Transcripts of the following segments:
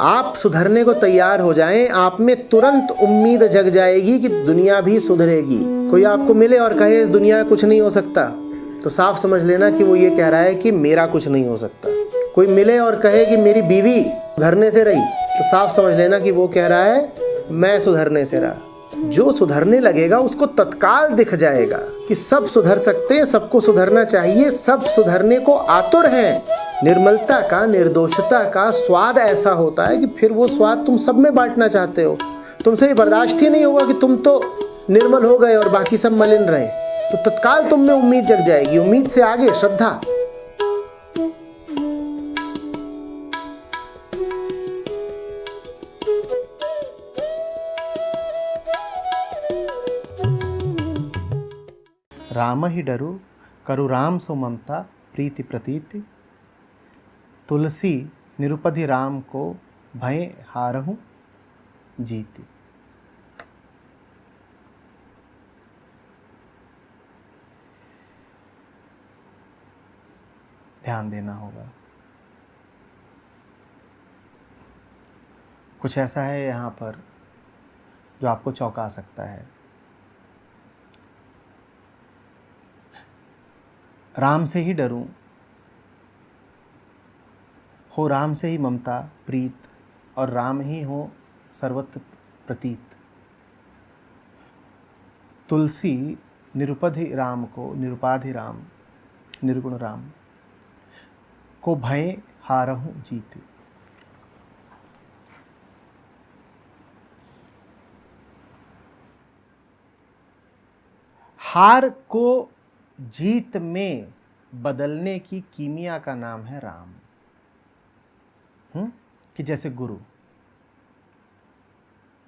आप सुधरने को तैयार हो जाएं, आप में तुरंत उम्मीद जग जाएगी कि दुनिया भी सुधरेगी। कोई आपको मिले और कहे इस दुनिया में कुछ नहीं हो सकता, तो साफ समझ लेना कि वो ये कह रहा है कि मेरा कुछ नहीं हो सकता। कोई मिले और कहे कि मेरी बीवी सुधरने से रही, तो साफ समझ लेना कि वो कह रहा है मैं सुधरने से रहा। जो सुधरने लगेगा उसको तत्काल दिख जाएगा कि सब सुधर सकते हैं, सबको सुधरना चाहिए, सब सुधरने को आतुर हैं। निर्मलता का, निर्दोषता का स्वाद ऐसा होता है कि फिर वो स्वाद तुम सब में बांटना चाहते हो। तुमसे ये बर्दाश्त ही नहीं होगा कि तुम तो निर्मल हो गए और बाकी सब मलिन रहे। तो तत्काल तुम में उम्मीद जग जाएगी। उम्मीद से आगे श्रद्धा। राम ही डरू करु राम सो ममता प्रीति प्रतीति। तुलसी निरुपधि राम को भय हारहूँ जीति। ध्यान देना होगा। कुछ ऐसा है यहाँ पर जो आपको चौंका सकता है। राम से ही डरूं, हो राम से ही ममता प्रीत, और राम ही हो सर्वत्र प्रतीत। तुलसी निरुपधि राम को, निरुपाधि राम, निर्गुण राम को भय हारहूँ जीति। हार को जीत में बदलने की कीमिया का नाम है राम। कि जैसे गुरु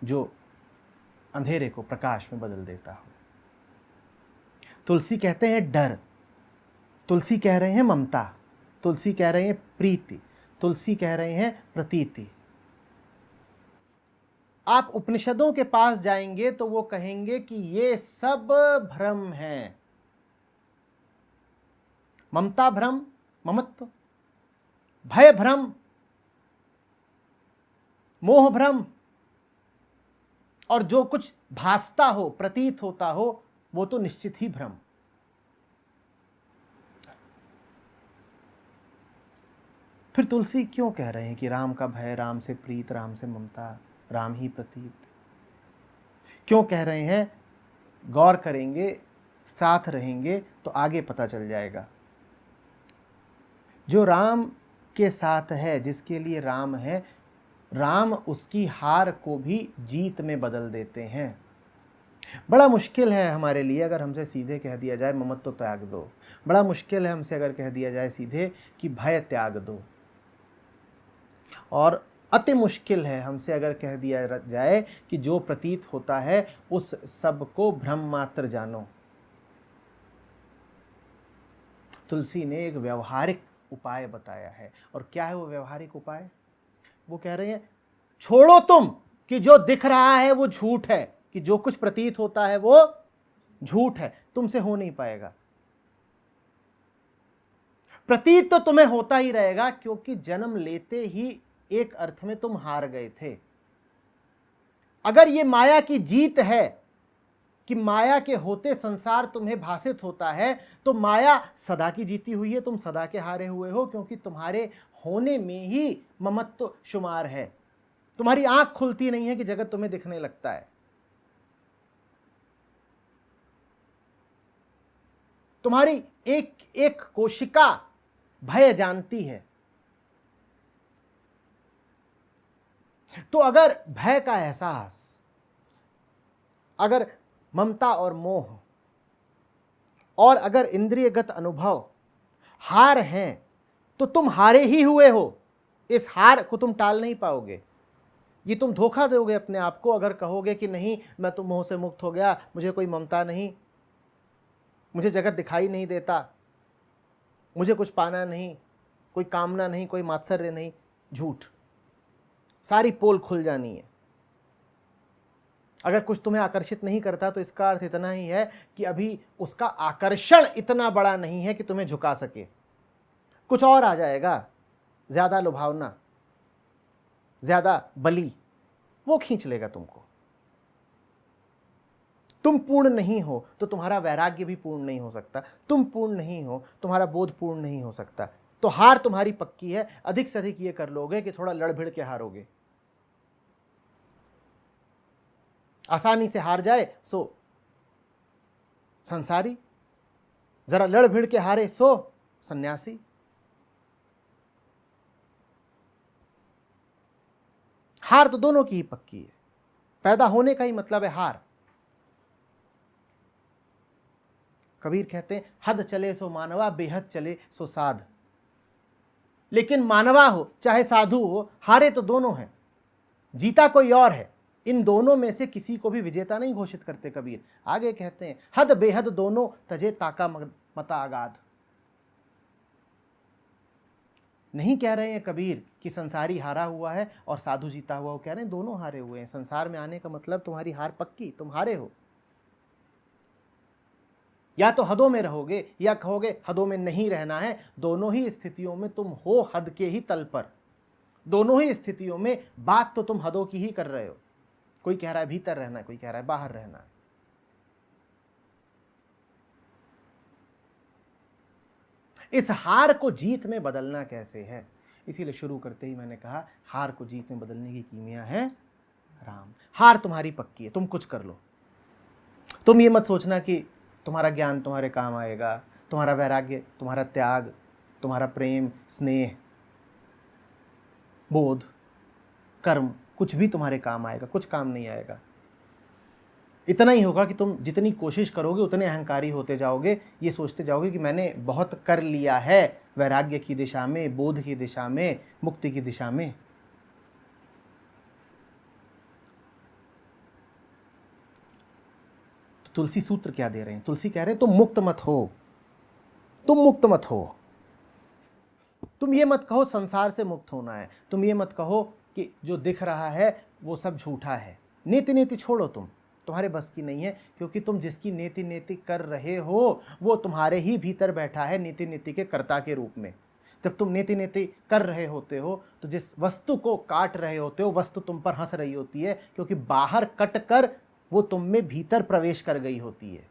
जो अंधेरे को प्रकाश में बदल देता हो। तुलसी कहते हैं डर, तुलसी कह रहे हैं ममता, तुलसी कह रहे हैं प्रीति, तुलसी कह रहे हैं प्रतीति। आप उपनिषदों के पास जाएंगे तो वो कहेंगे कि ये सब भ्रम है। ममता भ्रम, ममत्व, भय भ्रम, मोह भ्रम, और जो कुछ भासता हो, प्रतीत होता हो, वो तो निश्चित ही भ्रम। फिर तुलसी क्यों कह रहे हैं कि राम का भय, राम से प्रीत, राम से ममता, राम ही प्रतीत? क्यों कह रहे हैं? गौर करेंगे, साथ रहेंगे तो आगे पता चल जाएगा। जो राम के साथ है, जिसके लिए राम है, राम उसकी हार को भी जीत में बदल देते हैं। बड़ा मुश्किल है हमारे लिए अगर हमसे सीधे कह दिया जाए ममत्व तो त्याग दो। बड़ा मुश्किल है हमसे अगर कह दिया जाए सीधे कि भय त्याग दो। और अति मुश्किल है हमसे अगर कह दिया जाए कि जो प्रतीत होता है उस सब को भ्रम मात्र जानो। तुलसी ने एक व्यवहारिक उपाय बताया है। और क्या है वो व्यवहारिक उपाय? वो कह रहे हैं छोड़ो तुम कि जो दिख रहा है वो झूठ है, कि जो कुछ प्रतीत होता है वो झूठ है, तुमसे हो नहीं पाएगा। प्रतीत तो तुम्हें होता ही रहेगा, क्योंकि जन्म लेते ही एक अर्थ में तुम हार गए थे। अगर ये माया की जीत है कि माया के होते संसार तुम्हें भासित होता है, तो माया सदा की जीती हुई है, तुम सदा के हारे हुए हो, क्योंकि तुम्हारे होने में ही ममत्व शुमार है। तुम्हारी आंख खुलती नहीं है कि जगत तुम्हें दिखने लगता है। तुम्हारी एक एक कोशिका भय जानती है। तो अगर भय का एहसास, अगर ममता और मोह, और अगर इंद्रियगत अनुभव हार हैं, तो तुम हारे ही हुए हो। इस हार को तुम टाल नहीं पाओगे। ये तुम धोखा दोगे अपने आप को अगर कहोगे कि नहीं, मैं तो मोह से मुक्त हो गया, मुझे कोई ममता नहीं, मुझे जगत दिखाई नहीं देता, मुझे कुछ पाना नहीं, कोई कामना नहीं, कोई मात्सर्य नहीं। झूठ। सारी पोल खुल जानी है। अगर कुछ तुम्हें आकर्षित नहीं करता तो इसका अर्थ इतना ही है कि अभी उसका आकर्षण इतना बड़ा नहीं है कि तुम्हें झुका सके। कुछ और आ जाएगा, ज्यादा लुभावना, ज्यादा बली, वो खींच लेगा तुमको। तुम पूर्ण नहीं हो तो तुम्हारा वैराग्य भी पूर्ण नहीं हो सकता, तुम पूर्ण नहीं हो तुम्हारा बोध पूर्ण नहीं हो सकता। तो हार तुम्हारी पक्की है। अधिक से अधिक ये कर लोगे कि थोड़ा लड़ भिड़ के हारोगे। आसानी से हार जाए सो संसारी, जरा लड़ भिड़ के हारे सो सन्यासी। हार तो दोनों की ही पक्की है। पैदा होने का ही मतलब है हार। कबीर कहते हैं हद चले सो मानवा, बेहद चले सो साध। लेकिन मानवा हो चाहे साधु हो, हारे तो दोनों हैं, जीता कोई और है। इन दोनों में से किसी को भी विजेता नहीं घोषित करते कबीर। आगे कहते हैं हद बेहद दोनों तजे ताका मता अगाध। नहीं कह रहे हैं कबीर कि संसारी हारा हुआ है और साधु जीता हुआ, वो कह रहे हैं दोनों हारे हुए हैं। संसार में आने का मतलब तुम्हारी हार पक्की, तुम हारे हो। या तो हदों में रहोगे या कहोगे हदों में नहीं रहना है। दोनों ही स्थितियों में तुम हो हद के ही तल पर। दोनों ही स्थितियों में बात तो तुम हदों की ही कर रहे हो। कोई कह रहा है भीतर रहना है, कोई कह रहा है बाहर रहना है। इस हार को जीत में बदलना कैसे है, इसीलिए शुरू करते ही मैंने कहा हार को जीत में बदलने की कीमिया है राम। हार तुम्हारी पक्की है, तुम कुछ कर लो। तुम ये मत सोचना कि तुम्हारा ज्ञान तुम्हारे काम आएगा, तुम्हारा वैराग्य, तुम्हारा त्याग, तुम्हारा प्रेम, स्नेह, बोध, कर्म कुछ भी तुम्हारे काम आएगा। कुछ काम नहीं आएगा। इतना ही होगा कि तुम जितनी कोशिश करोगे उतने अहंकारी होते जाओगे। ये सोचते जाओगे कि मैंने बहुत कर लिया है वैराग्य की दिशा में, बोध की दिशा में, मुक्ति की दिशा में। तो तुलसी सूत्र क्या दे रहे हैं? तुलसी कह रहे हैं तुम मुक्त मत हो, तुम मुक्त मत हो। तुम ये मत कहो संसार से मुक्त होना है। तुम ये मत कहो कि जो दिख रहा है वो सब झूठा है। नीति नीति छोड़ो, तुम्हारे बस की नहीं है, क्योंकि तुम जिसकी नीति नीति कर रहे हो वो तुम्हारे ही भीतर बैठा है नीति नीति के कर्ता के रूप में। जब तुम नीति नीति कर रहे होते हो तो जिस वस्तु को काट रहे होते हो वस्तु तुम पर हंस रही होती है, क्योंकि बाहर कट कर वो तुम में भीतर प्रवेश कर गई होती है।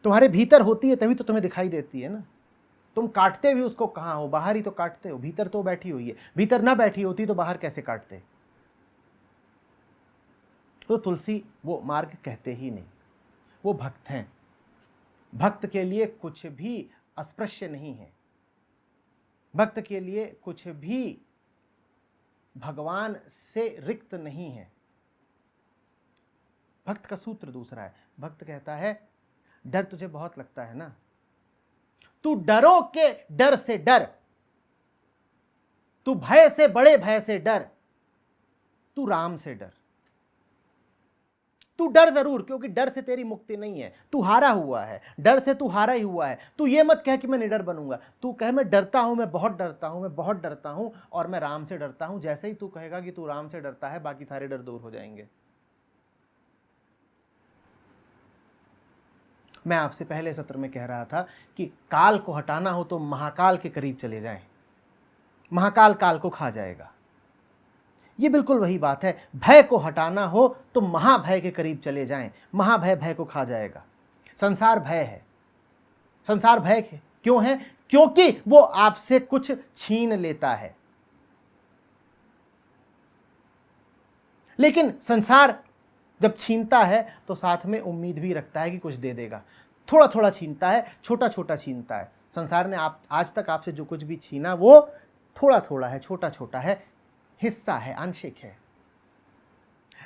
तुम्हारे भीतर होती है तभी तो तुम्हें दिखाई देती है ना। तुम काटते भी उसको कहाँ हो? बाहर ही तो काटते हो, भीतर तो बैठी हुई है। भीतर ना बैठी होती तो बाहर कैसे काटते? तो तुलसी वो मार्ग कहते ही नहीं। वो भक्त हैं। भक्त के लिए कुछ भी अस्पृश्य नहीं है। भक्त के लिए कुछ भी भगवान से रिक्त नहीं है। भक्त का सूत्र दूसरा है। भक्त कहता है डर तुझे बहुत लगता है ना, तू डरो के डर से डर, तू भय से, बड़े भय से डर, तू राम से डर। तू डर जरूर, क्योंकि डर से तेरी मुक्ति नहीं है। तू हारा हुआ है, डर से तू हारा ही हुआ है। तू ये मत कह कि मैं निडर बनूंगा। तू कह मैं डरता हूं, मैं बहुत डरता हूं, मैं बहुत डरता हूं और मैं राम से डरता हूं। जैसे ही तू कहेगा कि तू राम से डरता है, बाकी सारे डर दूर हो जाएंगे। मैं आपसे पहले सत्र में कह रहा था कि काल को हटाना हो तो महाकाल के करीब चले जाएं। महाकाल काल को खा जाएगा। ये बिल्कुल वही बात है। भय को हटाना हो तो महाभय के करीब चले जाएं। महाभय भय को खा जाएगा। संसार भय है। संसार भय क्यों है? क्योंकि वो आपसे कुछ छीन लेता है। लेकिन संसार जब छीनता है तो साथ में उम्मीद भी रखता है कि कुछ दे देगा। थोड़ा थोड़ा छीनता है, छोटा छोटा छीनता है। संसार ने आज तक आपसे जो कुछ भी छीना वो थोड़ा थोड़ा है, छोटा छोटा है, हिस्सा है, आंशिक है।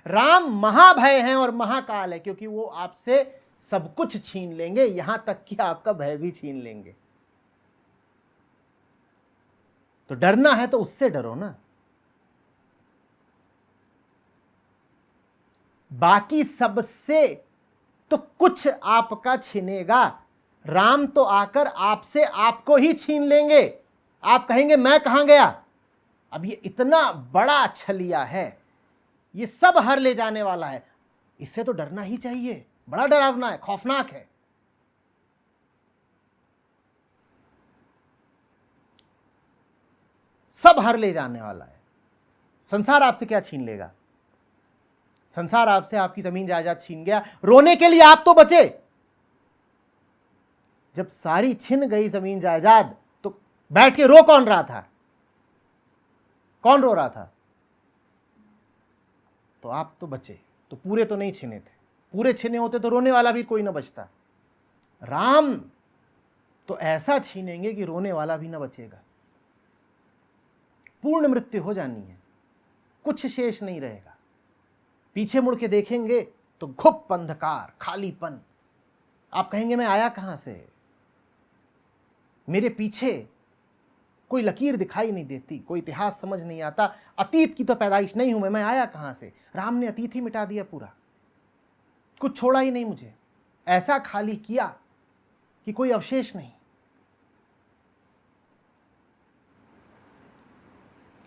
राम महाभय हैं और महाकाल है, क्योंकि वो आपसे सब कुछ छीन लेंगे, यहां तक कि आपका भय भी छीन लेंगे। तो डरना है तो उससे डरो ना। बाकी सबसे तो कुछ आपका छीनेगा। राम तो आकर आपसे आपको ही छीन लेंगे। आप कहेंगे मैं कहां गया? अब ये इतना बड़ा छलिया है, ये सब हर ले जाने वाला है, इससे तो डरना ही चाहिए। बड़ा डरावना है, खौफनाक है। सब हर ले जाने वाला है। संसार आपसे क्या छीन लेगा? संसार आपसे आपकी जमीन जायदाद छीन गया, रोने के लिए आप तो बचे। जब सारी छिन गई जमीन जायदाद तो बैठ के रो कौन रहा था? कौन रो रहा था? तो आप तो बचे, तो पूरे तो नहीं छिने थे। पूरे छिने होते तो रोने वाला भी कोई ना बचता। राम तो ऐसा छीनेंगे कि रोने वाला भी ना बचेगा। पूर्ण मृत्यु हो जानी है, कुछ शेष नहीं रहेगा। पीछे मुड़ के देखेंगे तो घुप अंधकार, खालीपन। आप कहेंगे मैं आया कहां से? मेरे पीछे कोई लकीर दिखाई नहीं देती, कोई इतिहास समझ नहीं आता, अतीत की तो पैदाइश नहीं हूं मैं आया कहां से? राम ने अतीत ही मिटा दिया पूरा, कुछ छोड़ा ही नहीं मुझे। ऐसा खाली किया कि कोई अवशेष नहीं।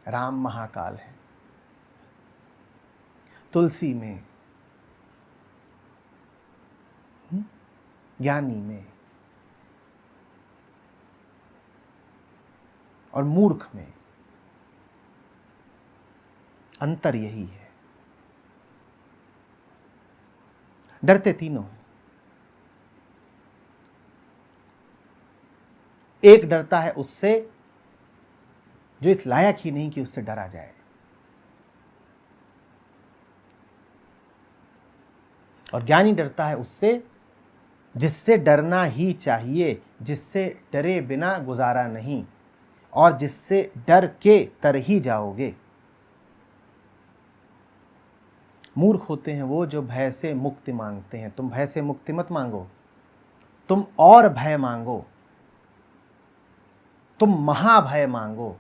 राम महाकाल है। तुलसी में, ज्ञानी में और मूर्ख में अंतर यही है। डरते तीनों हैं। एक डरता है उससे जो इस लायक ही नहीं कि उससे डरा जाए, और ज्ञानी डरता है उससे जिससे डरना ही चाहिए, जिससे डरे बिना गुजारा नहीं, और जिससे डर के तर ही जाओगे। मूर्ख होते हैं वो जो भय से मुक्ति मांगते हैं। तुम भय से मुक्ति मत मांगो, तुम और भय मांगो, तुम महाभय मांगो।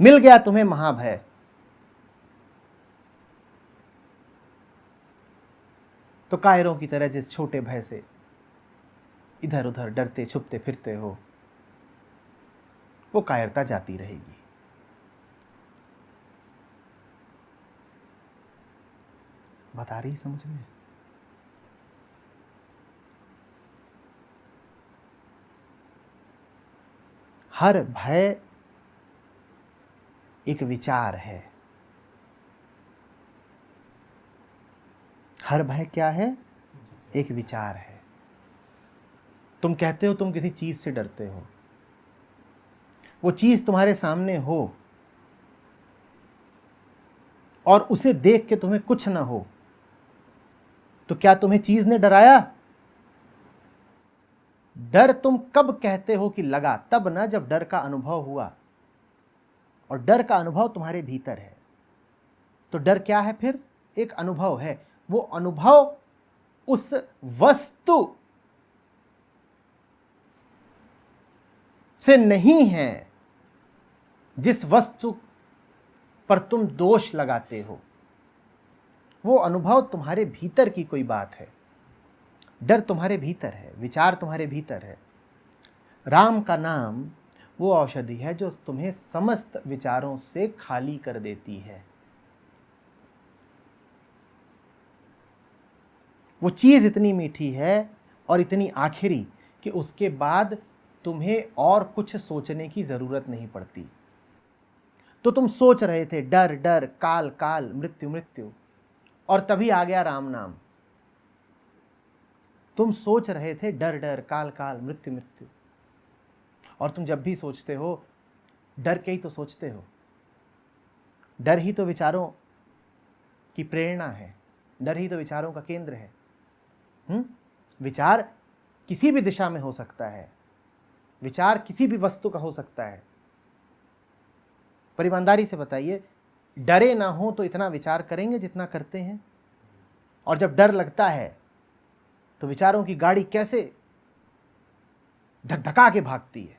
मिल गया तुम्हें महाभय, तो कायरों की तरह जिस छोटे भय से इधर उधर डरते छुपते फिरते हो, वो कायरता जाती रहेगी। बात आ रही समझ में? हर भय एक विचार है। हर भय क्या है? एक विचार है। तुम कहते हो तुम किसी चीज से डरते हो, वो चीज तुम्हारे सामने हो और उसे देख के तुम्हें कुछ ना हो, तो क्या तुम्हें चीज ने डराया? डर तुम कब कहते हो कि लगा? तब ना जब डर का अनुभव हुआ, और डर का अनुभव तुम्हारे भीतर है। तो डर क्या है फिर? एक अनुभव है। वो अनुभव उस वस्तु से नहीं है जिस वस्तु पर तुम दोष लगाते हो। वो अनुभव तुम्हारे भीतर की कोई बात है। डर तुम्हारे भीतर है, विचार तुम्हारे भीतर है। राम का नाम वो औषधि है जो तुम्हें समस्त विचारों से खाली कर देती है। वो चीज इतनी मीठी है और इतनी आखिरी कि उसके बाद तुम्हें और कुछ सोचने की जरूरत नहीं पड़ती। तो तुम सोच रहे थे डर डर, काल काल, मृत्यु मृत्यु, और तभी आ गया राम नाम। तुम सोच रहे थे डर डर, काल काल, मृत्यु मृत्यु, और तुम जब भी सोचते हो डर के ही तो सोचते हो। डर ही तो विचारों की प्रेरणा है, डर ही तो विचारों का केंद्र है। विचार किसी भी दिशा में हो सकता है, विचार किसी भी वस्तु का हो सकता है। पर ईमानदारी से बताइए, डरे ना हो तो इतना विचार करेंगे जितना करते हैं? और जब डर लगता है तो विचारों की गाड़ी कैसे धकधका के भागती है,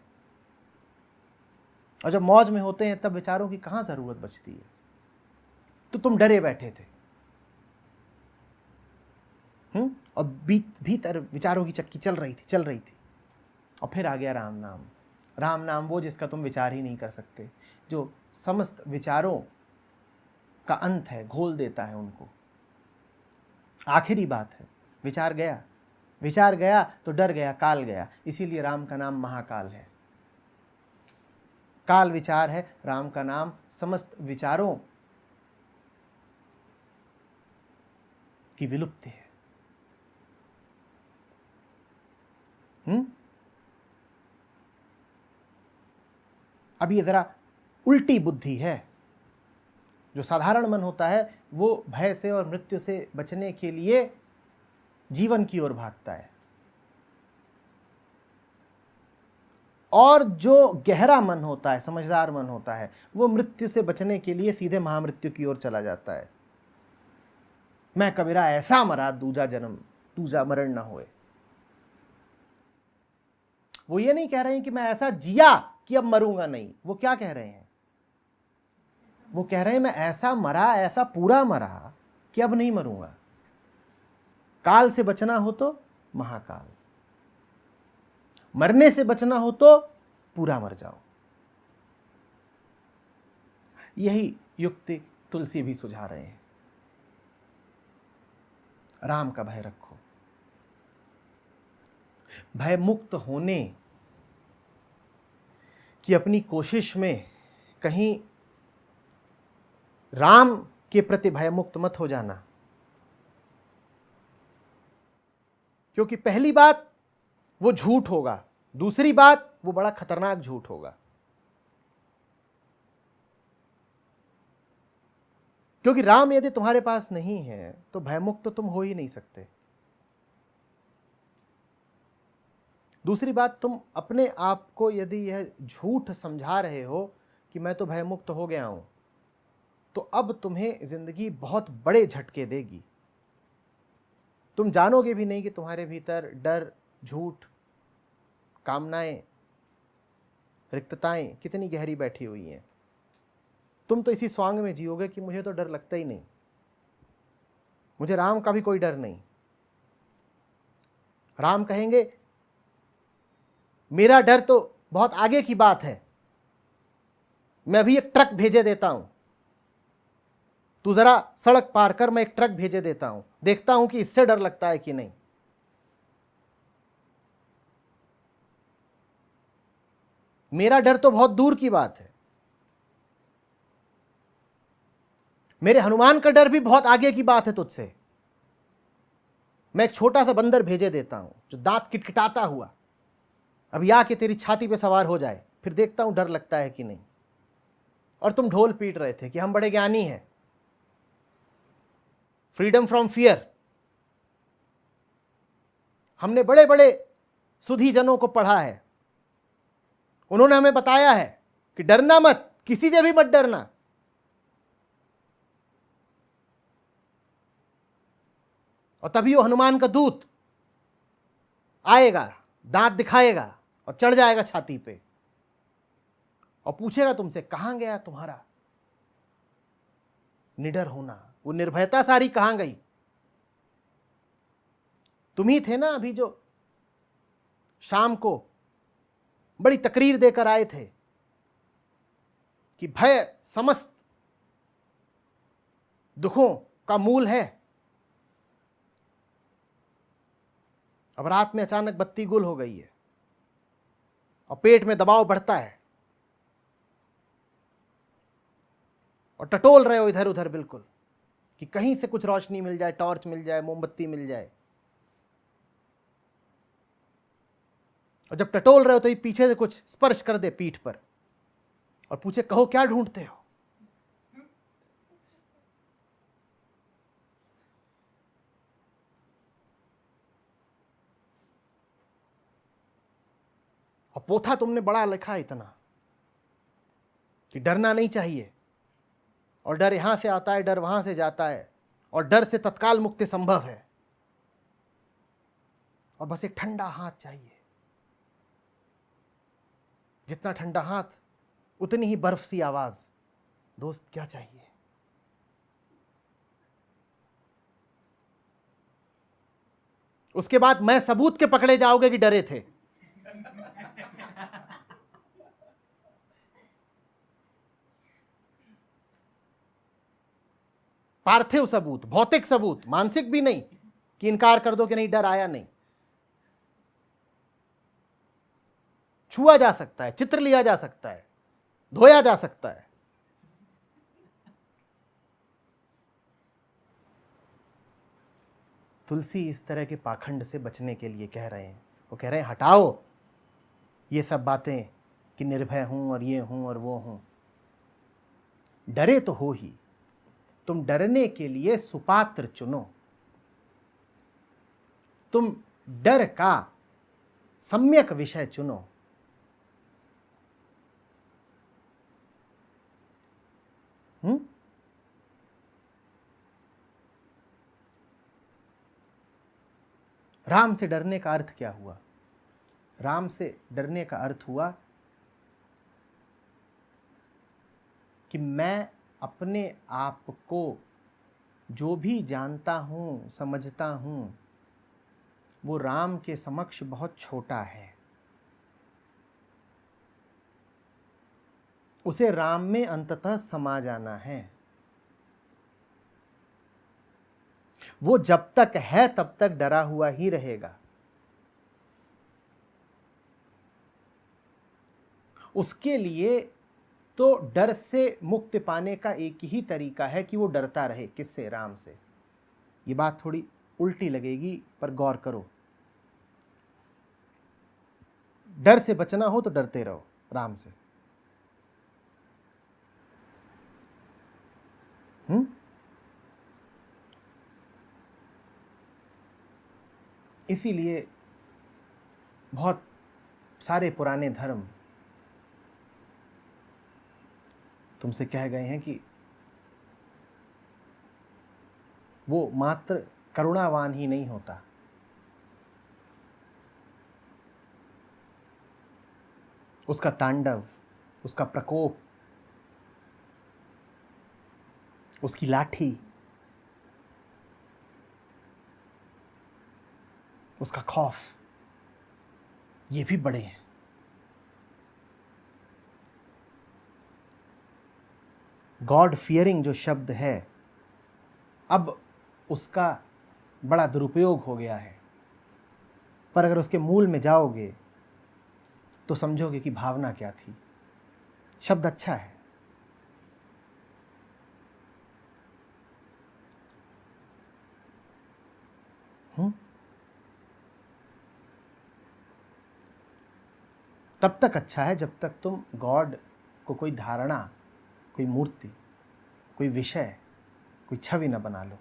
और जब मौज में होते हैं तब विचारों की कहां जरूरत बचती है। तो तुम डरे बैठे थे, और भीतर विचारों की चक्की चल रही थी, और फिर आ गया राम नाम। राम नाम वो जिसका तुम विचार ही नहीं कर सकते, जो समस्त विचारों का अंत है, घोल देता है उनको। आखिरी बात है, विचार गया, विचार गया तो डर गया, काल गया। इसीलिए राम का नाम महाकाल है। काल विचार है, राम का नाम समस्त विचारों की विलुप्ति है। अब ये जरा उल्टी बुद्धि है। जो साधारण मन होता है वो भय से और मृत्यु से बचने के लिए जीवन की ओर भागता है, और जो गहरा मन होता है, समझदार मन होता है, वो मृत्यु से बचने के लिए सीधे महामृत्यु की ओर चला जाता है। मैं कबीरा ऐसा मरा दूजा जन्म दूजा मरण ना होए। वो ये नहीं कह रहे हैं कि मैं ऐसा जिया कि अब मरूंगा नहीं। वो क्या कह रहे हैं? वो कह रहे हैं मैं ऐसा मरा, ऐसा पूरा मरा कि अब नहीं मरूंगा। काल से बचना हो तो महाकाल, मरने से बचना हो तो पूरा मर जाओ। यही युक्ति तुलसी भी सुझा रहे हैं। राम का भय रखो। भय मुक्त होने की अपनी कोशिश में कहीं राम के प्रति भय मुक्त मत हो जाना। क्योंकि पहली बात वो झूठ होगा, दूसरी बात वो बड़ा खतरनाक झूठ होगा। क्योंकि राम यदि तुम्हारे पास नहीं है तो भयमुक्त तो तुम हो ही नहीं सकते। दूसरी बात, तुम अपने आप को यदि यह झूठ समझा रहे हो कि मैं तो भयमुक्त हो गया हूं, तो अब तुम्हें जिंदगी बहुत बड़े झटके देगी। तुम जानोगे भी नहीं कि तुम्हारे भीतर डर, झूठ, कामनाएं, रिक्तताएं कितनी गहरी बैठी हुई हैं। तुम तो इसी स्वांग में जियोगे कि मुझे तो डर लगता ही नहीं, मुझे राम का भी कोई डर नहीं। राम कहेंगे मेरा डर तो बहुत आगे की बात है, मैं अभी एक ट्रक भेजे देता हूं, तू जरा सड़क पार कर, मैं एक ट्रक भेजे देता हूं, देखता हूं कि इससे डर लगता है कि नहीं। मेरा डर तो बहुत दूर की बात है, मेरे हनुमान का डर भी बहुत आगे की बात है तुझसे। मैं एक छोटा सा बंदर भेजे देता हूं जो दांत किटकिटाता हुआ अभी आके तेरी छाती पे सवार हो जाए, फिर देखता हूं डर लगता है कि नहीं। और तुम ढोल पीट रहे थे कि हम बड़े ज्ञानी हैं, फ्रीडम फ्रॉम फियर। हमने बड़े बड़े सुधी जनों को पढ़ा है, उन्होंने हमें बताया है कि डरना मत, किसी से भी मत डरना। और तभी वो हनुमान का दूत आएगा, दांत दिखाएगा और चढ़ जाएगा छाती पे और पूछेगा तुमसे कहां गया तुम्हारा निडर होना, वो निर्भयता सारी कहां गई। तुम ही थे ना अभी जो शाम को बड़ी तकरीर देकर आए थे कि भय समस्त दुखों का मूल है। अब रात में अचानक बत्ती गुल हो गई है और पेट में दबाव बढ़ता है और टटोल रहे हो इधर उधर बिल्कुल कि कहीं से कुछ रोशनी मिल जाए, टॉर्च मिल जाए, मोमबत्ती मिल जाए। और जब टटोल रहे हो तो ये पीछे से कुछ स्पर्श कर दे पीठ पर और पूछे कहो क्या ढूंढते हो। और पोथा तुमने बड़ा लिखा है इतना कि डरना नहीं चाहिए, और डर यहां से आता है, डर वहां से जाता है, और डर से तत्काल मुक्ति संभव है, और बस एक ठंडा हाथ चाहिए। जितना ठंडा हाथ उतनी ही बर्फ सी आवाज। दोस्त क्या चाहिए? उसके बाद मैं सबूत के पकड़े जाओगे कि डरे थे। पार्थिव सबूत, भौतिक सबूत, मानसिक भी नहीं कि इनकार कर दो कि नहीं डर आया नहीं। छुआ जा सकता है, चित्र लिया जा सकता है, धोया जा सकता है। तुलसी इस तरह के पाखंड से बचने के लिए कह रहे हैं। वो कह रहे हैं हटाओ ये सब बातें कि निर्भय हूं और ये हूं और वो हूं। डरे तो हो ही, तुम डरने के लिए सुपात्र चुनो। तुम डर का सम्यक विषय चुनो। राम से डरने का अर्थ क्या हुआ? राम से डरने का अर्थ हुआ कि मैं अपने आप को जो भी जानता हूं, समझता हूं, वो राम के समक्ष बहुत छोटा है। उसे राम में अंततः समा जाना है। वो जब तक है तब तक डरा हुआ ही रहेगा। उसके लिए तो डर से मुक्ति पाने का एक ही तरीका है कि वो डरता रहे। किससे? राम से। ये बात थोड़ी उल्टी लगेगी पर गौर करो। डर से बचना हो तो डरते रहो राम से। इसीलिए बहुत सारे पुराने धर्म तुमसे कह गए हैं कि वो मात्र करुणावान ही नहीं होता, उसका तांडव, उसका प्रकोप, उसकी लाठी, उसका खौफ, ये भी बड़े हैं। गॉड फियरिंग जो शब्द है, अब उसका बड़ा दुरुपयोग हो गया है, पर अगर उसके मूल में जाओगे तो समझोगे कि भावना क्या थी। शब्द अच्छा है, तब तक अच्छा है जब तक तुम गॉड को कोई धारणा, कोई मूर्ति, कोई विषय, कोई छवि न बना लो।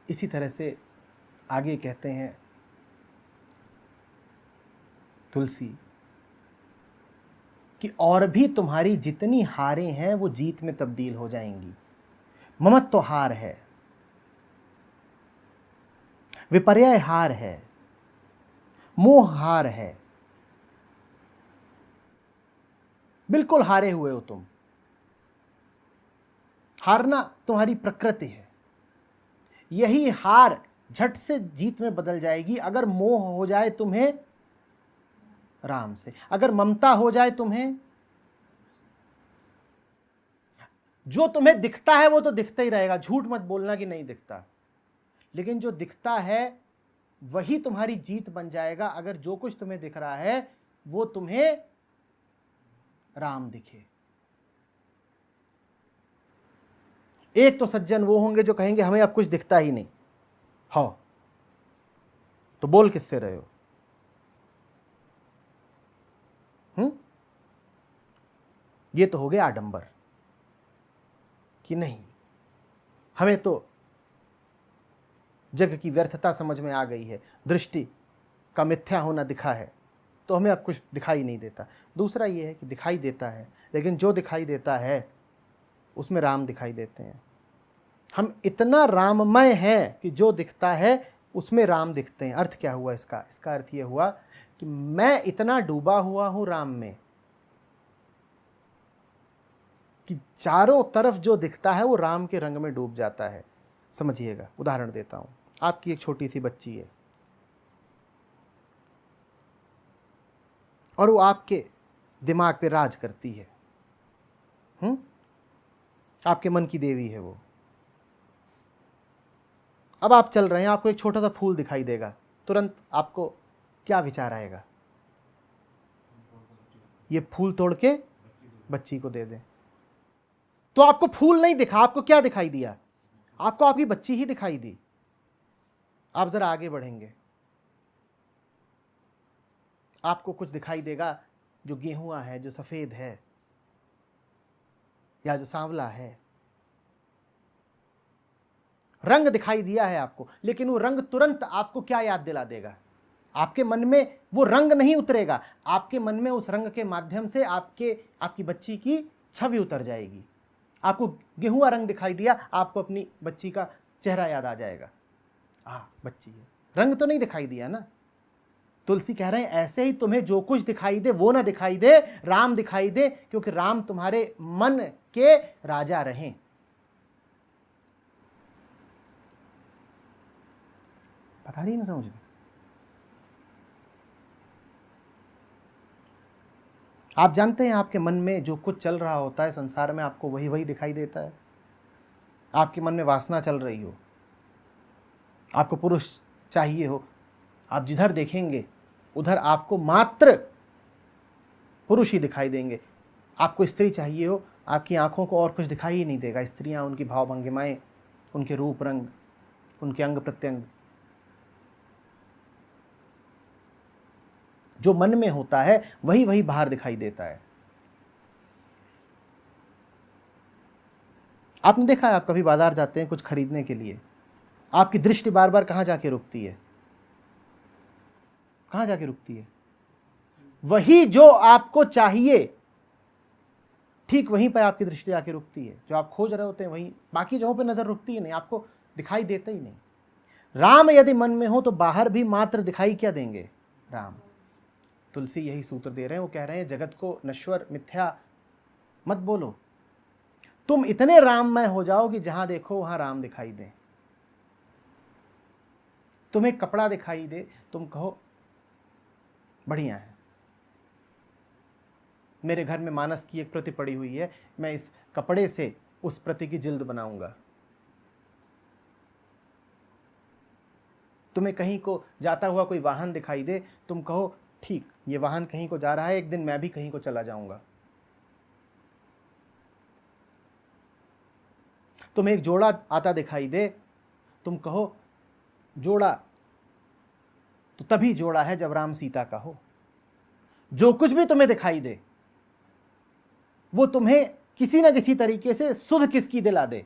इसी तरह से आगे कहते हैं तुलसी कि और भी तुम्हारी जितनी हारें हैं वो जीत में तब्दील हो जाएंगी। ममत्व हार है, विपर्यय हार है, मोह हार है। बिल्कुल हारे हुए हो तुम। हारना तुम्हारी प्रकृति है। यही हार झट से जीत में बदल जाएगी अगर मोह हो जाए तुम्हें राम से, अगर ममता हो जाए तुम्हें। जो तुम्हें दिखता है वो तो दिखता ही रहेगा, झूठ मत बोलना कि नहीं दिखता, लेकिन जो दिखता है वही तुम्हारी जीत बन जाएगा अगर जो कुछ तुम्हें दिख रहा है वो तुम्हें राम दिखे। एक तो सज्जन वो होंगे जो कहेंगे हमें अब कुछ दिखता ही नहीं। हो तो बोल किससे रहे हो? ये तो हो गया आडंबर कि नहीं, हमें तो जग की व्यर्थता समझ में आ गई है, दृष्टि का मिथ्या होना दिखा है, तो हमें अब कुछ दिखाई नहीं देता। दूसरा ये है कि दिखाई देता है, लेकिन जो दिखाई देता है उसमें राम दिखाई देते हैं। हम इतना राममय हैं कि जो दिखता है उसमें राम दिखते हैं। अर्थ क्या हुआ इसका? इसका अर्थ ये हुआ कि मैं इतना डूबा हुआ हूं राम में कि चारों तरफ जो दिखता है वो राम के रंग में डूब जाता है। समझिएगा, उदाहरण देता हूं। आपकी एक छोटी सी बच्ची है और वो आपके दिमाग पे राज करती है। आपके मन की देवी है वो। अब आप चल रहे हैं, आपको एक छोटा सा फूल दिखाई देगा, तुरंत आपको क्या विचार आएगा? ये फूल तोड़ के बच्ची को दे दें। तो आपको फूल नहीं दिखा, आपको क्या दिखाई दिया? आपको आपकी बच्ची ही दिखाई दी। आप जरा आगे बढ़ेंगे, आपको कुछ दिखाई देगा जो गेहुआ है, जो सफेद है, या जो सांवला है। रंग दिखाई दिया है आपको, लेकिन वो रंग तुरंत आपको क्या याद दिला देगा? आपके मन में वो रंग नहीं उतरेगा, आपके मन में उस रंग के माध्यम से आपकी बच्ची की छवि उतर जाएगी। आपको गेहुआ रंग दिखाई दिया, आपको अपनी बच्ची का चेहरा याद आ जाएगा। बच्ची है, रंग तो नहीं दिखाई दिया ना। तुलसी कह रहे हैं ऐसे ही तुम्हें जो कुछ दिखाई दे वो ना दिखाई दे, राम दिखाई दे, क्योंकि राम तुम्हारे मन के राजा रहें। पता नहीं ना समझ में? आप जानते हैं आपके मन में जो कुछ चल रहा होता है संसार में, आपको वही वही दिखाई देता है। आपके मन में वासना चल रही हो, आपको पुरुष चाहिए हो, आप जिधर देखेंगे उधर आपको मात्र पुरुष ही दिखाई देंगे। आपको स्त्री चाहिए हो, आपकी आंखों को और कुछ दिखाई ही नहीं देगा। स्त्रियां, उनकी भाव भंगिमाएं, उनके रूप रंग, उनके अंग प्रत्यंग, जो मन में होता है वही वही बाहर दिखाई देता है। आपने देखा है, आप कभी बाजार जाते हैं कुछ खरीदने के लिए, आपकी दृष्टि बार बार कहां जाके रुकती है? कहां जाके रुकती है? वही जो आपको चाहिए, ठीक वहीं पर आपकी दृष्टि आके रुकती है। जो आप खोज रहे होते हैं वहीं, बाकी जगहों पर नजर रुकती ही नहीं, आपको दिखाई देता ही नहीं। राम यदि मन में हो तो बाहर भी मात्र दिखाई क्या देंगे? राम। तुलसी यही सूत्र दे रहे हैं, वो कह रहे हैं जगत को नश्वर मिथ्या मत बोलो, तुम इतने राममय हो जाओ कि जहां देखो वहां राम दिखाई दे। तुम्हें कपड़ा दिखाई दे, तुम कहो बढ़िया है, मेरे घर में मानस की एक प्रति पड़ी हुई है, मैं इस कपड़े से उस प्रति की जिल्द बनाऊंगा। तुम्हें कहीं को जाता हुआ कोई वाहन दिखाई दे, तुम कहो ठीक, ये वाहन कहीं को जा रहा है, एक दिन मैं भी कहीं को चला जाऊंगा। तुम्हें एक जोड़ा आता दिखाई दे, तुम कहो जोड़ा तो तभी जोड़ा है जब राम सीता का हो। जो कुछ भी तुम्हें दिखाई दे वो तुम्हें किसी ना किसी तरीके से सुध किसकी दिला दे,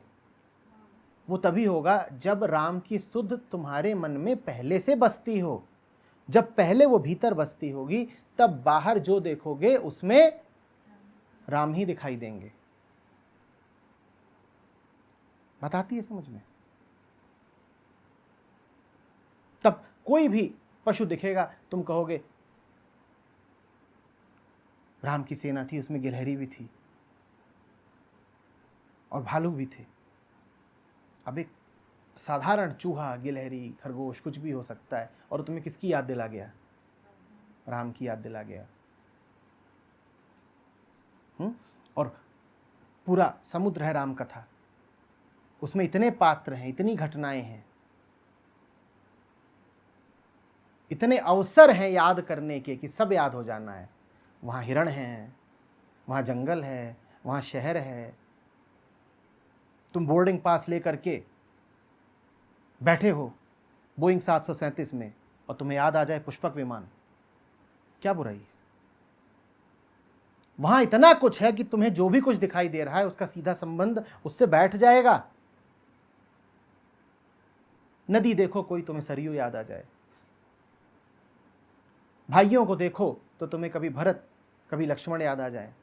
वो तभी होगा जब राम की सुध तुम्हारे मन में पहले से बसती हो। जब पहले वो भीतर बसती होगी तब बाहर जो देखोगे उसमें राम ही दिखाई देंगे। बात आती है समझ में? तब कोई भी पशु दिखेगा, तुम कहोगे राम की सेना थी, उसमें गिलहरी भी थी और भालू भी थे। अब एक साधारण चूहा, गिलहरी, खरगोश कुछ भी हो सकता है, और तुम्हें किसकी याद दिला गया? राम की याद दिला गया। और पूरा समुद्र है राम कथा, उसमें इतने पात्र हैं, इतनी घटनाएं हैं, इतने अवसर हैं याद करने के कि सब याद हो जाना है। वहां हिरण हैं, वहां जंगल है, वहां शहर है। तुम बोर्डिंग पास लेकर के बैठे हो बोइंग 737 में और तुम्हें याद आ जाए पुष्पक विमान, क्या बुराई है? वहां इतना कुछ है कि तुम्हें जो भी कुछ दिखाई दे रहा है उसका सीधा संबंध उससे बैठ जाएगा। नदी देखो कोई, तुम्हें सरयू याद आ जाए। भाइयों को देखो तो तुम्हें कभी भरत, कभी लक्ष्मण याद आ जाए।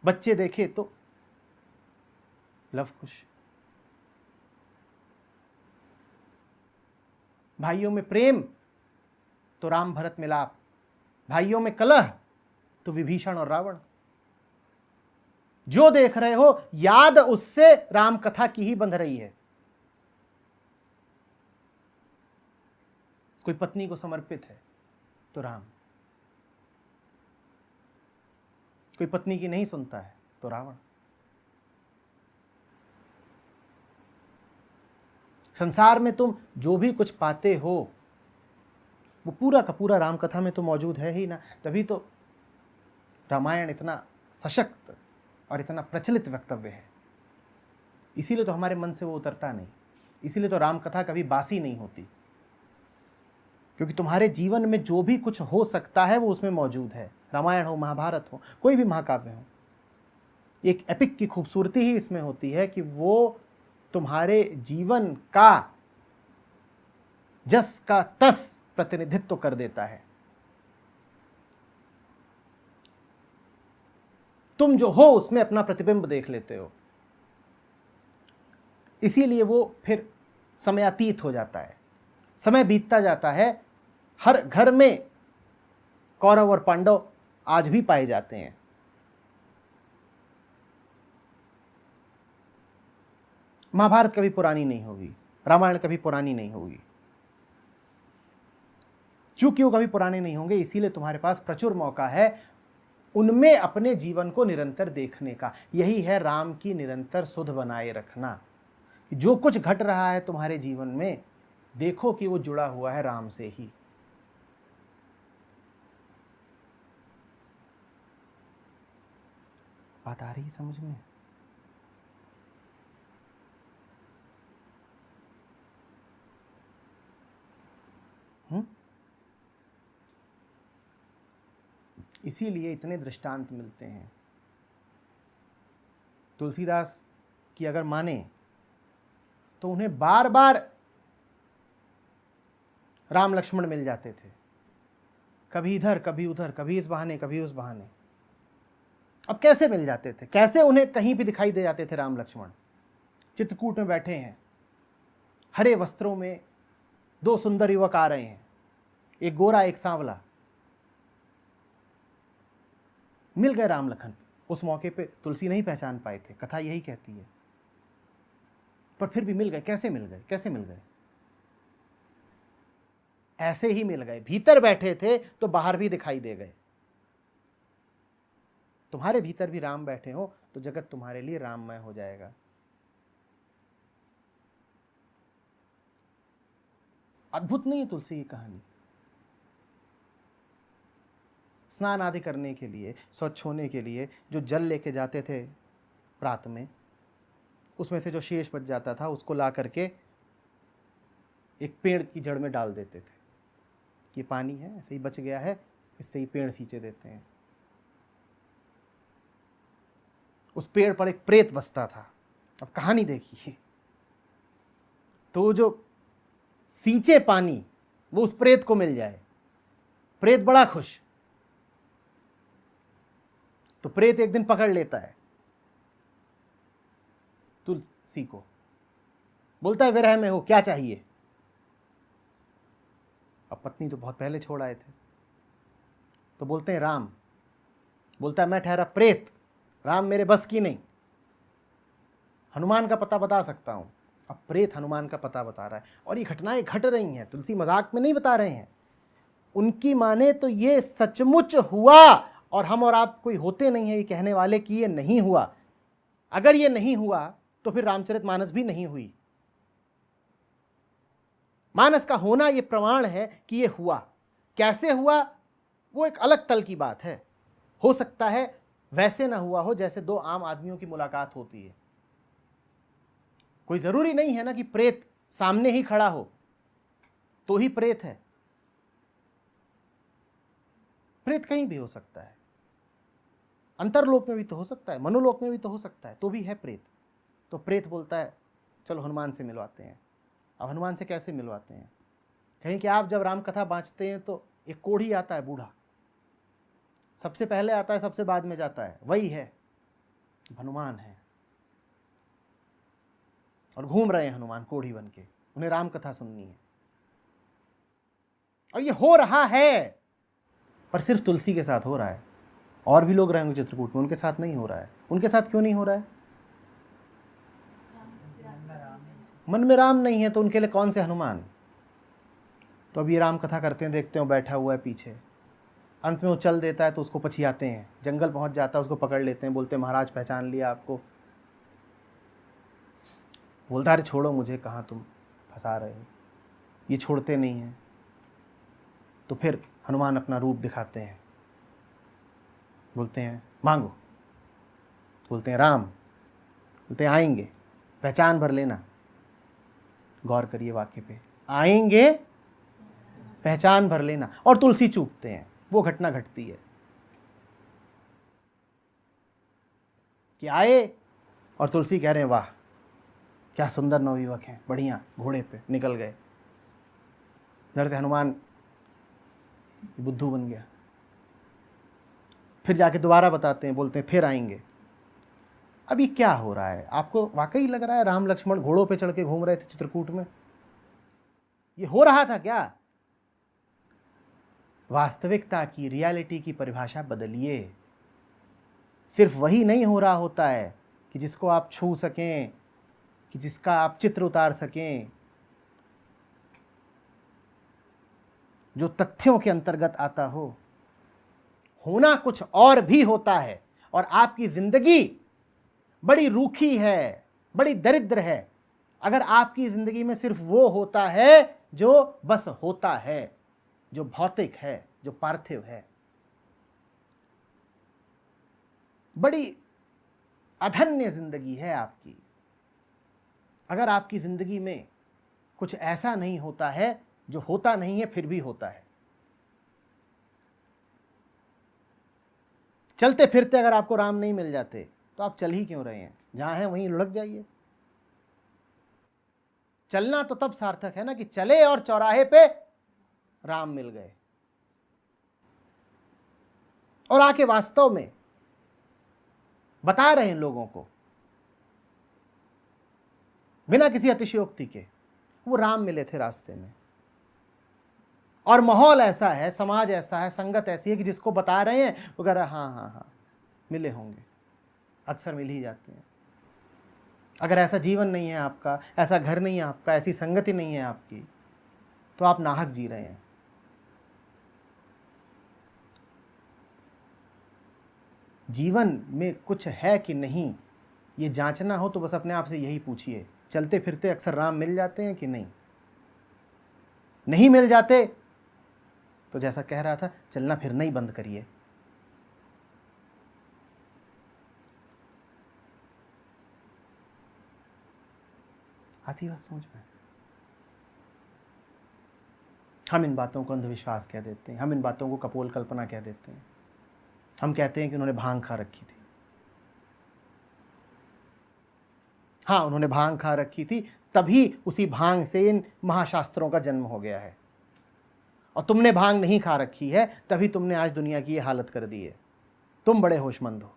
बच्चे देखे तो लव कुश। भाइयों में प्रेम तो राम भरत मिलाप, भाइयों में कलह तो विभीषण और रावण। जो देख रहे हो याद उससे राम कथा की ही बंध रही है। कोई पत्नी को समर्पित है तो राम, कोई पत्नी की नहीं सुनता है तो रावण। संसार में तुम जो भी कुछ पाते हो वो पूरा का पूरा राम कथा में तो मौजूद है ही ना। तभी तो रामायण इतना सशक्त और इतना प्रचलित वक्तव्य है। इसीलिए तो हमारे मन से वो उतरता नहीं। इसीलिए तो राम कथा कभी बासी नहीं होती, क्योंकि तुम्हारे जीवन में जो भी कुछ हो सकता है वो उसमें मौजूद है। रामायण हो, महाभारत हो, कोई भी महाकाव्य हो, एक एपिक की खूबसूरती ही इसमें होती है कि वो तुम्हारे जीवन का जस का तस प्रतिनिधित्व कर देता है। तुम जो हो उसमें अपना प्रतिबिंब देख लेते हो, इसीलिए वो फिर समयातीत हो जाता है। समय बीतता जाता है। हर घर में कौरव और पांडव आज भी पाए जाते हैं। महाभारत कभी पुरानी नहीं होगी, रामायण कभी पुरानी नहीं होगी। चूंकि वो कभी पुराने नहीं होंगे, इसीलिए तुम्हारे पास प्रचुर मौका है उनमें अपने जीवन को निरंतर देखने का। यही है राम की निरंतर सुध बनाए रखना। जो कुछ घट रहा है तुम्हारे जीवन में, देखो कि वो जुड़ा हुआ है राम से ही। बात आ रही समझ में? इसीलिए इतने दृष्टांत मिलते हैं। तुलसीदास की अगर माने तो उन्हें बार बार राम लक्ष्मण मिल जाते थे, कभी इधर कभी उधर, कभी इस बहाने कभी उस बहाने। अब कैसे मिल जाते थे, कैसे उन्हें कहीं भी दिखाई दे जाते थे राम लक्ष्मण? चित्रकूट में बैठे हैं, हरे वस्त्रों में दो सुंदर युवक आ रहे हैं, एक गोरा एक सांवला। मिल गए राम लखन। उस मौके पे तुलसी नहीं पहचान पाए थे, कथा यही कहती है, पर फिर भी मिल गए। कैसे मिल गए? कैसे मिल गए? ऐसे ही मिल गए। भीतर बैठे थे तो बाहर भी दिखाई दे गए। तुम्हारे भीतर भी राम बैठे हो तो जगत तुम्हारे लिए राममय हो जाएगा। अद्भुत नहीं है तुलसी की कहानी? स्नान आदि करने के लिए, स्वच्छ होने के लिए जो जल लेके जाते थे प्रात में, उसमें से जो शेष बच जाता था उसको ला करके एक पेड़ की जड़ में डाल देते थे कि पानी है, ऐसे ही बच गया है, इससे ही पेड़ सींचे देते हैं। उस पेड़ पर एक प्रेत बसता था। अब कहानी देखिए, तो जो सींचे पानी वो उस प्रेत को मिल जाए, प्रेत बड़ा खुश। तो प्रेत एक दिन पकड़ लेता है तुलसी को, बोलता है विरह में हो, क्या चाहिए? अब पत्नी तो बहुत पहले छोड़ आए थे, तो बोलते हैं राम। बोलता है मैं ठहरा प्रेत, राम मेरे बस की नहीं, हनुमान का पता बता सकता हूं। अब प्रेत हनुमान का पता बता रहा है और ये घटनाएं घट रही हैं। तुलसी मजाक में नहीं बता रहे हैं, उनकी माने तो ये सचमुच हुआ, और हम और आप कोई होते नहीं है ये कहने वाले कि ये नहीं हुआ। अगर ये नहीं हुआ तो फिर रामचरितमानस भी नहीं हुई। मानस का होना ये प्रमाण है कि ये हुआ। कैसे हुआ वो एक अलग तल की बात है। हो सकता है वैसे ना हुआ हो जैसे दो आम आदमियों की मुलाकात होती है। कोई जरूरी नहीं है ना कि प्रेत सामने ही खड़ा हो तो ही प्रेत है। प्रेत कहीं भी हो सकता है, अंतरलोक में भी तो हो सकता है, मनोलोक में भी तो हो सकता है, तो भी है प्रेत। तो प्रेत बोलता है चलो हनुमान से मिलवाते हैं। अब हनुमान से कैसे मिलवाते हैं? कहीं कि आप जब राम कथा बाँचते हैं तो एक कोढ़ी आता है, बूढ़ा, सबसे पहले आता है सबसे बाद में जाता है, वही है, हनुमान है। और घूम रहे हैं हनुमान कोढ़ी बन के, उन्हें राम कथा सुननी है। और ये हो रहा है, पर सिर्फ तुलसी के साथ हो रहा है। और भी लोग रहेंगे चित्रकूट में, उनके साथ नहीं हो रहा है। उनके साथ क्यों नहीं हो रहा है? मन में राम नहीं है तो उनके लिए कौन से हनुमान? तो अब ये राम कथा करते हैं, देखते हो बैठा हुआ है पीछे, अंत में वो चल देता है तो उसको पछियाते हैं, जंगल पहुंच जाता है उसको पकड़ लेते हैं, बोलते हैं महाराज पहचान लिया आपको। बोलता अरे छोड़ो मुझे, कहाँ तुम फंसा रहे हो, ये छोड़ते नहीं हैं। तो फिर हनुमान अपना रूप दिखाते हैं, बोलते हैं मांगो, बोलते हैं राम, बोलते हैं आएंगे, पहचान भर लेना। गौर करिए वाक्य पे, आएंगे पहचान भर लेना, और तुलसी चूकते हैं। वो घटना घटती है कि आए और तुलसी कह रहे हैं वाह क्या सुंदर नवयुवक हैं, बढ़िया, घोड़े पे निकल गए। इधर से हनुमान बुद्धू बन गया। फिर जाके दोबारा बताते हैं, बोलते हैं फिर आएंगे। अब ये क्या हो रहा है? आपको वाकई लग रहा है राम लक्ष्मण घोड़ों पे चढ़ के घूम रहे थे चित्रकूट में? ये हो रहा था क्या? वास्तविकता की, रियलिटी की परिभाषा बदलिए। सिर्फ वही नहीं हो रहा होता है कि जिसको आप छू सकें, कि जिसका आप चित्र उतार सकें, जो तथ्यों के अंतर्गत आता हो। होना कुछ और भी होता है। और आपकी जिंदगी बड़ी रूखी है, बड़ी दरिद्र है, अगर आपकी जिंदगी में सिर्फ वो होता है जो बस होता है, जो भौतिक है, जो पार्थिव है। बड़ी अधन्य जिंदगी है आपकी अगर आपकी जिंदगी में कुछ ऐसा नहीं होता है जो होता नहीं है फिर भी होता है। चलते फिरते अगर आपको राम नहीं मिल जाते तो आप चल ही क्यों रहे हैं? जहां हैं वहीं लुढ़क जाइए। चलना तो तब सार्थक है ना कि चले और चौराहे पे राम मिल गए, और आके वास्तव में बता रहे हैं लोगों को बिना किसी अतिशयोक्ति के, वो राम मिले थे रास्ते में। और माहौल ऐसा है, समाज ऐसा है, संगत ऐसी है कि जिसको बता रहे हैं वो कह रहा है हाँ हाँ हाँ मिले होंगे, अक्सर मिल ही जाते हैं। अगर ऐसा जीवन नहीं है आपका, ऐसा घर नहीं है आपका, ऐसी संगति नहीं है आपकी, तो आप नाहक जी रहे हैं। जीवन में कुछ है कि नहीं, ये जांचना हो तो बस अपने आप से यही पूछिए, चलते फिरते अक्सर राम मिल जाते हैं कि नहीं? नहीं मिल जाते तो जैसा कह रहा था, चलना फिरना ही बंद करिए। आती बात समझ में? हम इन बातों को अंधविश्वास कह देते हैं, हम इन बातों को कपोल कल्पना कह देते हैं। हम कहते हैं कि उन्होंने भांग खा रखी थी। हाँ, उन्होंने भांग खा रखी थी, तभी उसी भांग से इन महाशास्त्रों का जन्म हो गया है। और तुमने भांग नहीं खा रखी है, तभी तुमने आज दुनिया की ये हालत कर दी है। तुम बड़े होशमंद हो।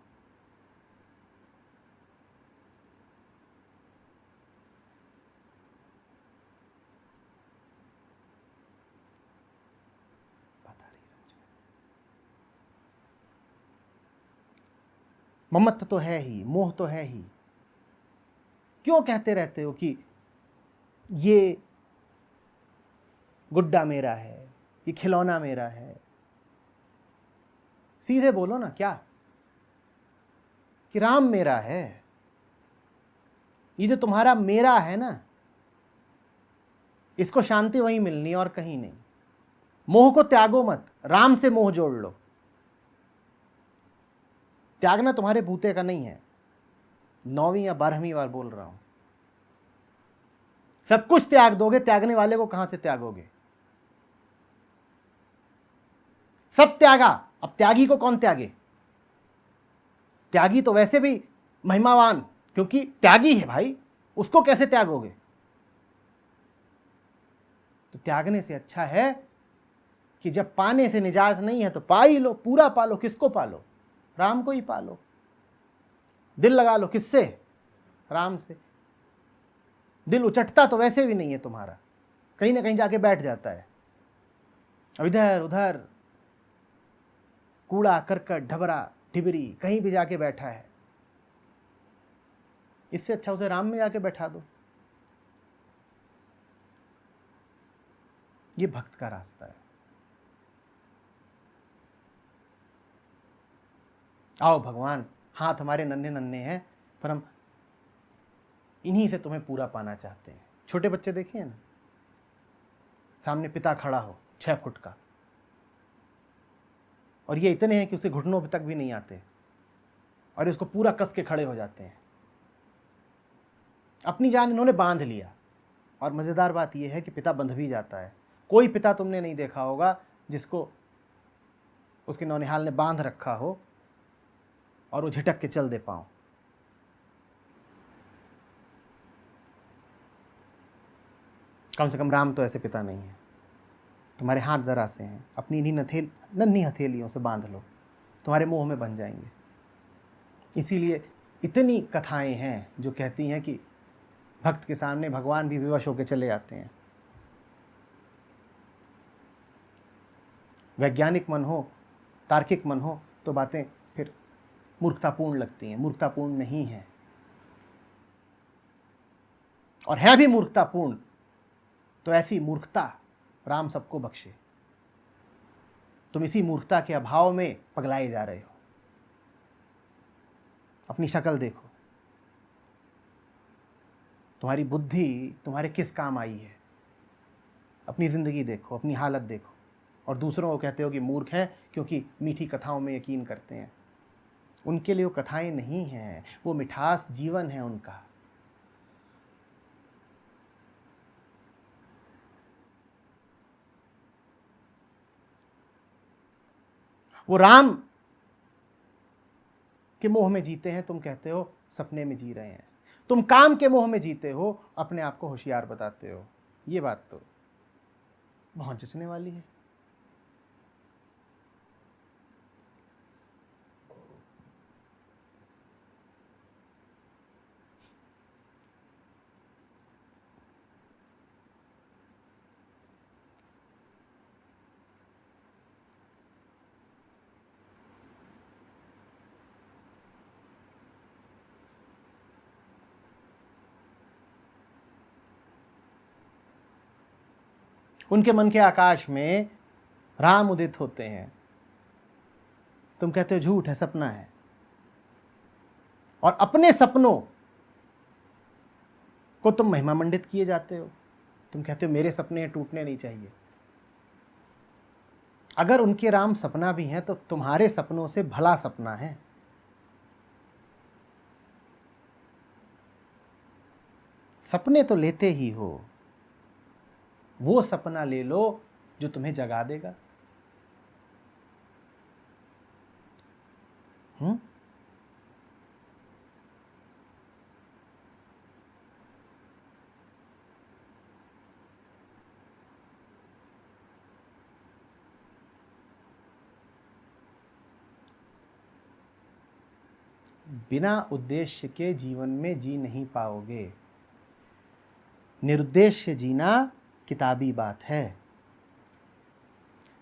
ममत्व तो है ही, मोह तो है ही। क्यों कहते रहते हो कि ये गुड्डा मेरा है, ये खिलौना मेरा है? सीधे बोलो ना, क्या कि राम मेरा है। ये जो तुम्हारा मेरा है ना, इसको शांति वहीं मिलनी और कहीं नहीं। मोह को त्यागो मत, राम से मोह जोड़ लो। त्यागना तुम्हारे बूते का नहीं है। 9वीं या 12वीं बार बोल रहा हूं, सब कुछ त्याग दोगे, त्यागने वाले को कहां से त्यागोगे? सब त्यागा, अब त्यागी को कौन त्यागे? त्यागी तो वैसे भी महिमावान, क्योंकि त्यागी है भाई, उसको कैसे त्यागोगे? तो त्यागने से अच्छा है कि जब पाने से निजात नहीं है तो पा ही लो, पूरा पालो। किसको पालो? राम को ही पालो। दिल लगा लो, किससे? राम से। दिल उचटता तो वैसे भी नहीं है तुम्हारा, कहीं ना कहीं जाके बैठ जाता है। अब इधर उधर कूड़ा करकट ढबरा ढिबरी कहीं भी जाके बैठा है। इससे अच्छा उसे राम में जाके बैठा दो। ये भक्त का रास्ता है। आओ भगवान, हाथ हमारे नन्हे नन्हे हैं, पर हम इन्हीं से तुम्हें पूरा पाना चाहते हैं। छोटे बच्चे देखिए ना, सामने पिता खड़ा हो 6 फुट का, और ये इतने हैं कि उसे घुटनों तक भी नहीं आते, और इसको पूरा कस के खड़े हो जाते हैं। अपनी जान इन्होंने बांध लिया। और मज़ेदार बात यह है कि पिता बंध भी जाता है। कोई पिता तुमने नहीं देखा होगा जिसको उसके नौनिहाल ने बांध रखा हो और वो झिटक के चल दे पाओ। कम से कम राम तो ऐसे पिता नहीं है। तुम्हारे हाथ जरा से हैं, अपनी इन्हीं नन्ही हथेलियों से बांध लो, तुम्हारे मुंह में बन जाएंगे। इसीलिए इतनी कथाएं हैं जो कहती हैं कि भक्त के सामने भगवान भी विवश होकर चले आते हैं। वैज्ञानिक मन हो, तार्किक मन हो तो बातें फिर मूर्खतापूर्ण लगती हैं। मूर्खतापूर्ण नहीं है, और है भी मूर्खतापूर्ण तो ऐसी मूर्खता राम सबको बख्शे। तुम इसी मूर्खता के अभाव में पगलाए जा रहे हो। अपनी शक्ल देखो, तुम्हारी बुद्धि तुम्हारे किस काम आई है। अपनी ज़िंदगी देखो, अपनी हालत देखो, और दूसरों को कहते हो कि मूर्ख हैं क्योंकि मीठी कथाओं में यकीन करते हैं। उनके लिए वो कथाएं नहीं हैं, वो मिठास जीवन है उनका। वो राम के मोह में जीते हैं, तुम कहते हो सपने में जी रहे हैं। तुम काम के मोह में जीते हो, अपने आप को होशियार बताते हो। ये बात तो बहुत जचने वाली है। उनके मन के आकाश में राम उदित होते हैं, तुम कहते हो झूठ है, सपना है। और अपने सपनों को तुम महिमा मंडित किए जाते हो। तुम कहते हो मेरे सपने टूटने नहीं चाहिए। अगर उनके राम सपना भी हैं तो तुम्हारे सपनों से भला सपना है। सपने तो लेते ही हो, वो सपना ले लो जो तुम्हें जगा देगा। बिना उद्देश्य के जीवन में जी नहीं पाओगे। निरुद्देश्य जीना किताबी बात है।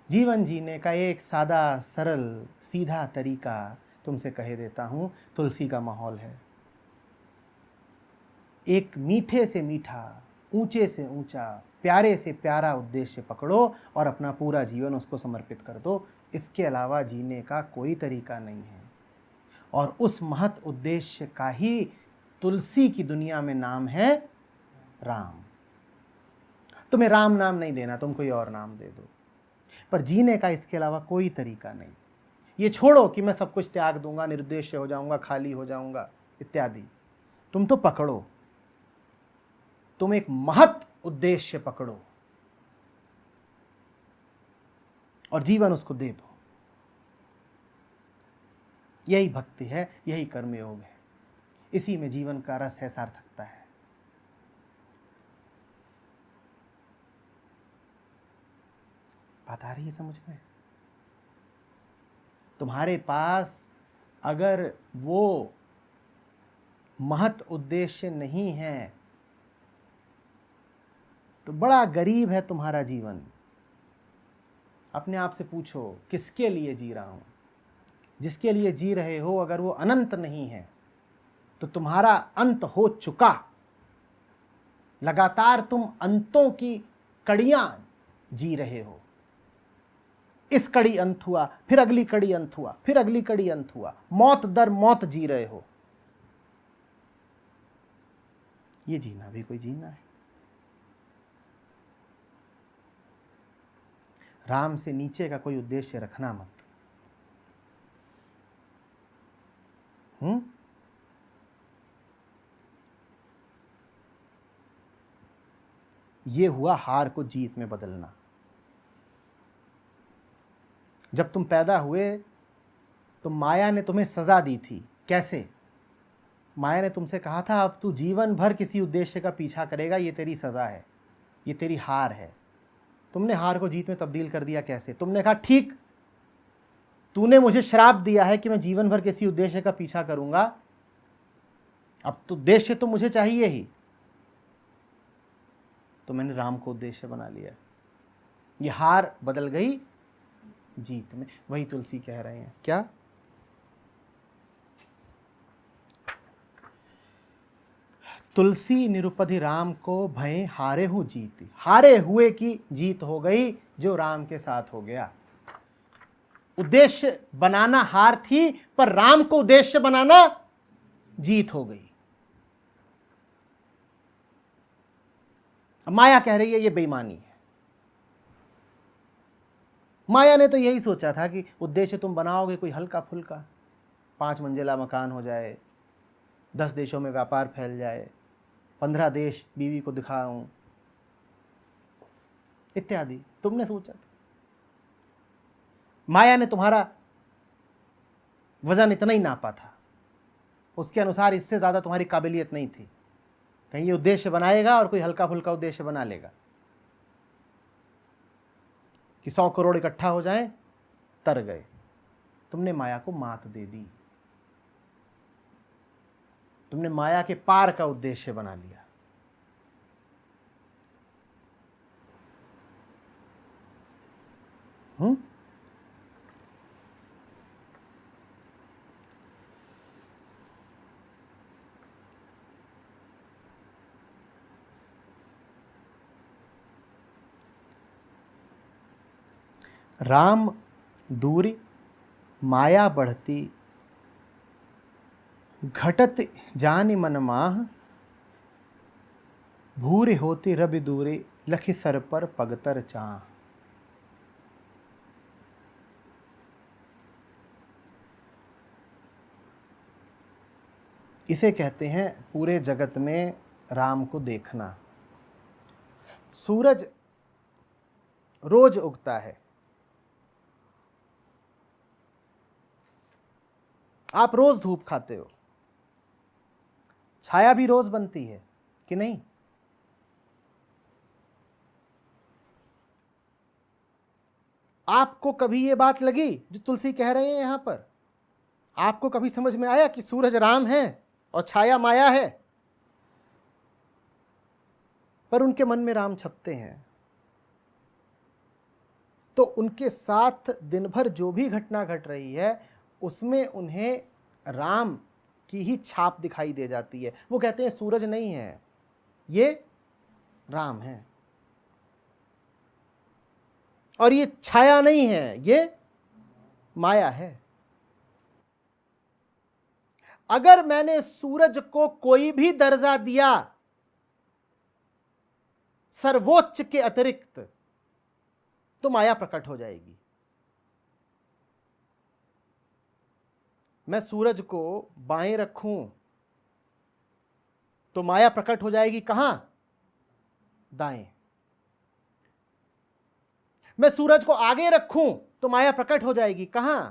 जीवन जीने का एक सादा सरल सीधा तरीका तुमसे कह देता हूं, तुलसी का माहौल है। एक मीठे से मीठा, ऊंचे से ऊंचा, प्यारे से प्यारा उद्देश्य पकड़ो और अपना पूरा जीवन उसको समर्पित कर दो। इसके अलावा जीने का कोई तरीका नहीं है। और उस महत् उद्देश्य का ही तुलसी की दुनिया में नाम है राम। तुम्हें राम नाम नहीं देना, तुम कोई और नाम दे दो, पर जीने का इसके अलावा कोई तरीका नहीं। ये छोड़ो कि मैं सब कुछ त्याग दूंगा, निर्देश्य हो जाऊंगा, खाली हो जाऊंगा इत्यादि। तुम तो पकड़ो, तुम एक महत् उद्देश्य पकड़ो और जीवन उसको दे दो। यही भक्ति है, यही कर्मयोग है। इसी में जीवन का रस है, सार्थकता है। बात आ रही है समझ में? तुम्हारे पास अगर वो महत् उद्देश्य नहीं है तो बड़ा गरीब है तुम्हारा जीवन। अपने आप से पूछो, किसके लिए जी रहा हूं? जिसके लिए जी रहे हो अगर वो अनंत नहीं है तो तुम्हारा अंत हो चुका। लगातार तुम अंतों की कड़ियां जी रहे हो। इस कड़ी अंत हुआ, फिर अगली कड़ी अंत हुआ, फिर अगली कड़ी अंत हुआ। मौत दर मौत जी रहे हो। ये जीना भी कोई जीना है? राम से नीचे का कोई उद्देश्य रखना मत। ये हुआ हार को जीत में बदलना। जब तुम पैदा हुए तो माया ने तुम्हें सजा दी थी। कैसे? माया ने तुमसे कहा था अब तू जीवन भर किसी उद्देश्य का पीछा करेगा, ये तेरी सजा है, ये तेरी हार है। तुमने हार को जीत में तब्दील कर दिया। कैसे? तुमने कहा ठीक, तूने मुझे श्राप दिया है कि मैं जीवन भर किसी उद्देश्य का पीछा करूंगा, अब तो उद्देश्य तो मुझे चाहिए ही, तो मैंने राम को उद्देश्य बना लिया। ये हार बदल गई जीत में। वही तुलसी कह रहे हैं। क्या? तुलसी निरुपधि राम को भय हारे हूं जीती। हारे हुए की जीत हो गई जो राम के साथ हो गया। उद्देश्य बनाना हार थी, पर राम को उद्देश्य बनाना जीत हो गई। माया कह रही है ये बेईमानी है। माया ने तो यही सोचा था कि उद्देश्य तुम बनाओगे कोई हल्का फुल्का, 5 मंजिला मकान हो जाए, 10 देशों में व्यापार फैल जाए, 15 देश बीवी को दिखाऊं इत्यादि तुमने सोचा था। माया ने तुम्हारा वजन इतना ही नापा था, उसके अनुसार इससे ज्यादा तुम्हारी काबिलियत नहीं थी। कहीं ये उद्देश्य बनाएगा और कोई हल्का फुल्का उद्देश्य बना लेगा कि 100 करोड़ इकट्ठा हो जाए, तर गए। तुमने माया को मात दे दी। तुमने माया के पार का उद्देश्य बना लिया। राम दूरी माया बढ़ती, घटत जानि मन माह, भूरि होती रवि दूरी, लखि सर पर पगतर चाह। इसे कहते हैं पूरे जगत में राम को देखना। सूरज रोज उगता है, आप रोज धूप खाते हो, छाया भी रोज बनती है कि नहीं? आपको कभी ये बात लगी जो तुलसी कह रहे हैं यहां पर? आपको कभी समझ में आया कि सूरज राम है और छाया माया है? पर उनके मन में राम छपते हैं, तो उनके साथ दिन भर जो भी घटना घट रही है उसमें उन्हें राम की ही छाप दिखाई दे जाती है। वो कहते हैं सूरज नहीं है, ये राम है, और ये छाया नहीं है, ये माया है। अगर मैंने सूरज को कोई भी दर्जा दिया सर्वोच्च के अतिरिक्त, तो माया प्रकट हो जाएगी। मैं सूरज को बाएं रखूं तो माया प्रकट हो जाएगी कहां? दाएं। मैं सूरज को आगे रखूं तो माया प्रकट हो जाएगी कहां?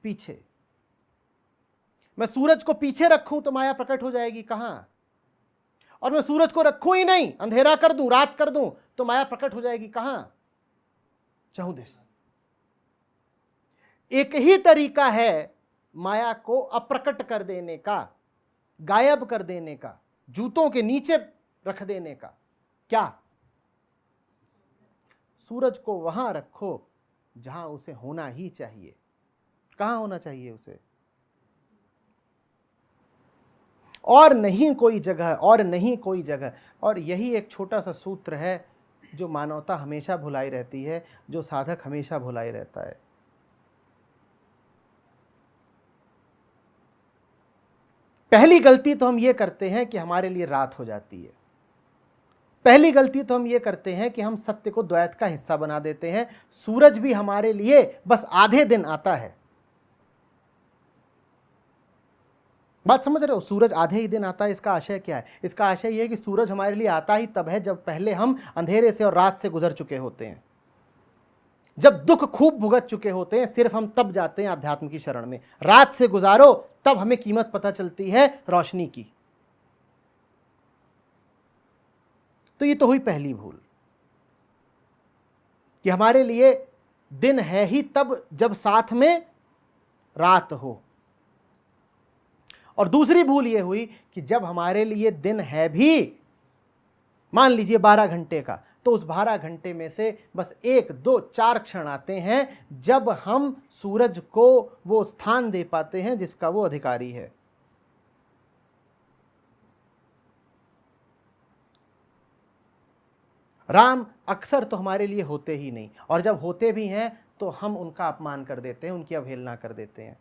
पीछे। मैं सूरज को पीछे रखूं तो माया प्रकट हो जाएगी कहां? और मैं सूरज को रखूं ही नहीं, अंधेरा कर दूं, रात कर दूं, तो माया प्रकट हो जाएगी कहां? चहुदिश। एक ही तरीका है माया को अप्रकट कर देने का, गायब कर देने का, जूतों के नीचे रख देने का। क्या? सूरज को वहां रखो जहां उसे होना ही चाहिए। कहां होना चाहिए उसे? और नहीं कोई जगह, और नहीं कोई जगह। और यही एक छोटा सा सूत्र है जो मानवता हमेशा भुलाई रहती है, जो साधक हमेशा भुलाई रहता है। पहली गलती तो हम ये करते हैं कि हमारे लिए रात हो जाती है। पहली गलती तो हम ये करते हैं कि हम सत्य को द्वैत का हिस्सा बना देते हैं। सूरज भी हमारे लिए बस आधे दिन आता है। बात समझ रहे हो? सूरज आधे ही दिन आता है। इसका आशय क्या है? इसका आशय यह है कि सूरज हमारे लिए आता ही तब है जब पहले हम अंधेरे से और रात से गुजर चुके होते हैं, जब दुख खूब भुगत चुके होते हैं, सिर्फ हम तब जाते हैं अध्यात्म की शरण में। रात से गुजारो तब हमें कीमत पता चलती है रोशनी की। तो ये तो हुई पहली भूल कि हमारे लिए दिन है ही तब जब साथ में रात हो। और दूसरी भूल यह हुई कि जब हमारे लिए दिन है भी, मान लीजिए 12 घंटे का, तो उस 12 घंटे में से बस 1, 2, 4 क्षण आते हैं जब हम सूरज को वो स्थान दे पाते हैं जिसका वो अधिकारी है। राम अक्सर तो हमारे लिए होते ही नहीं, और जब होते भी हैं तो हम उनका अपमान कर देते हैं, उनकी अवहेलना कर देते हैं।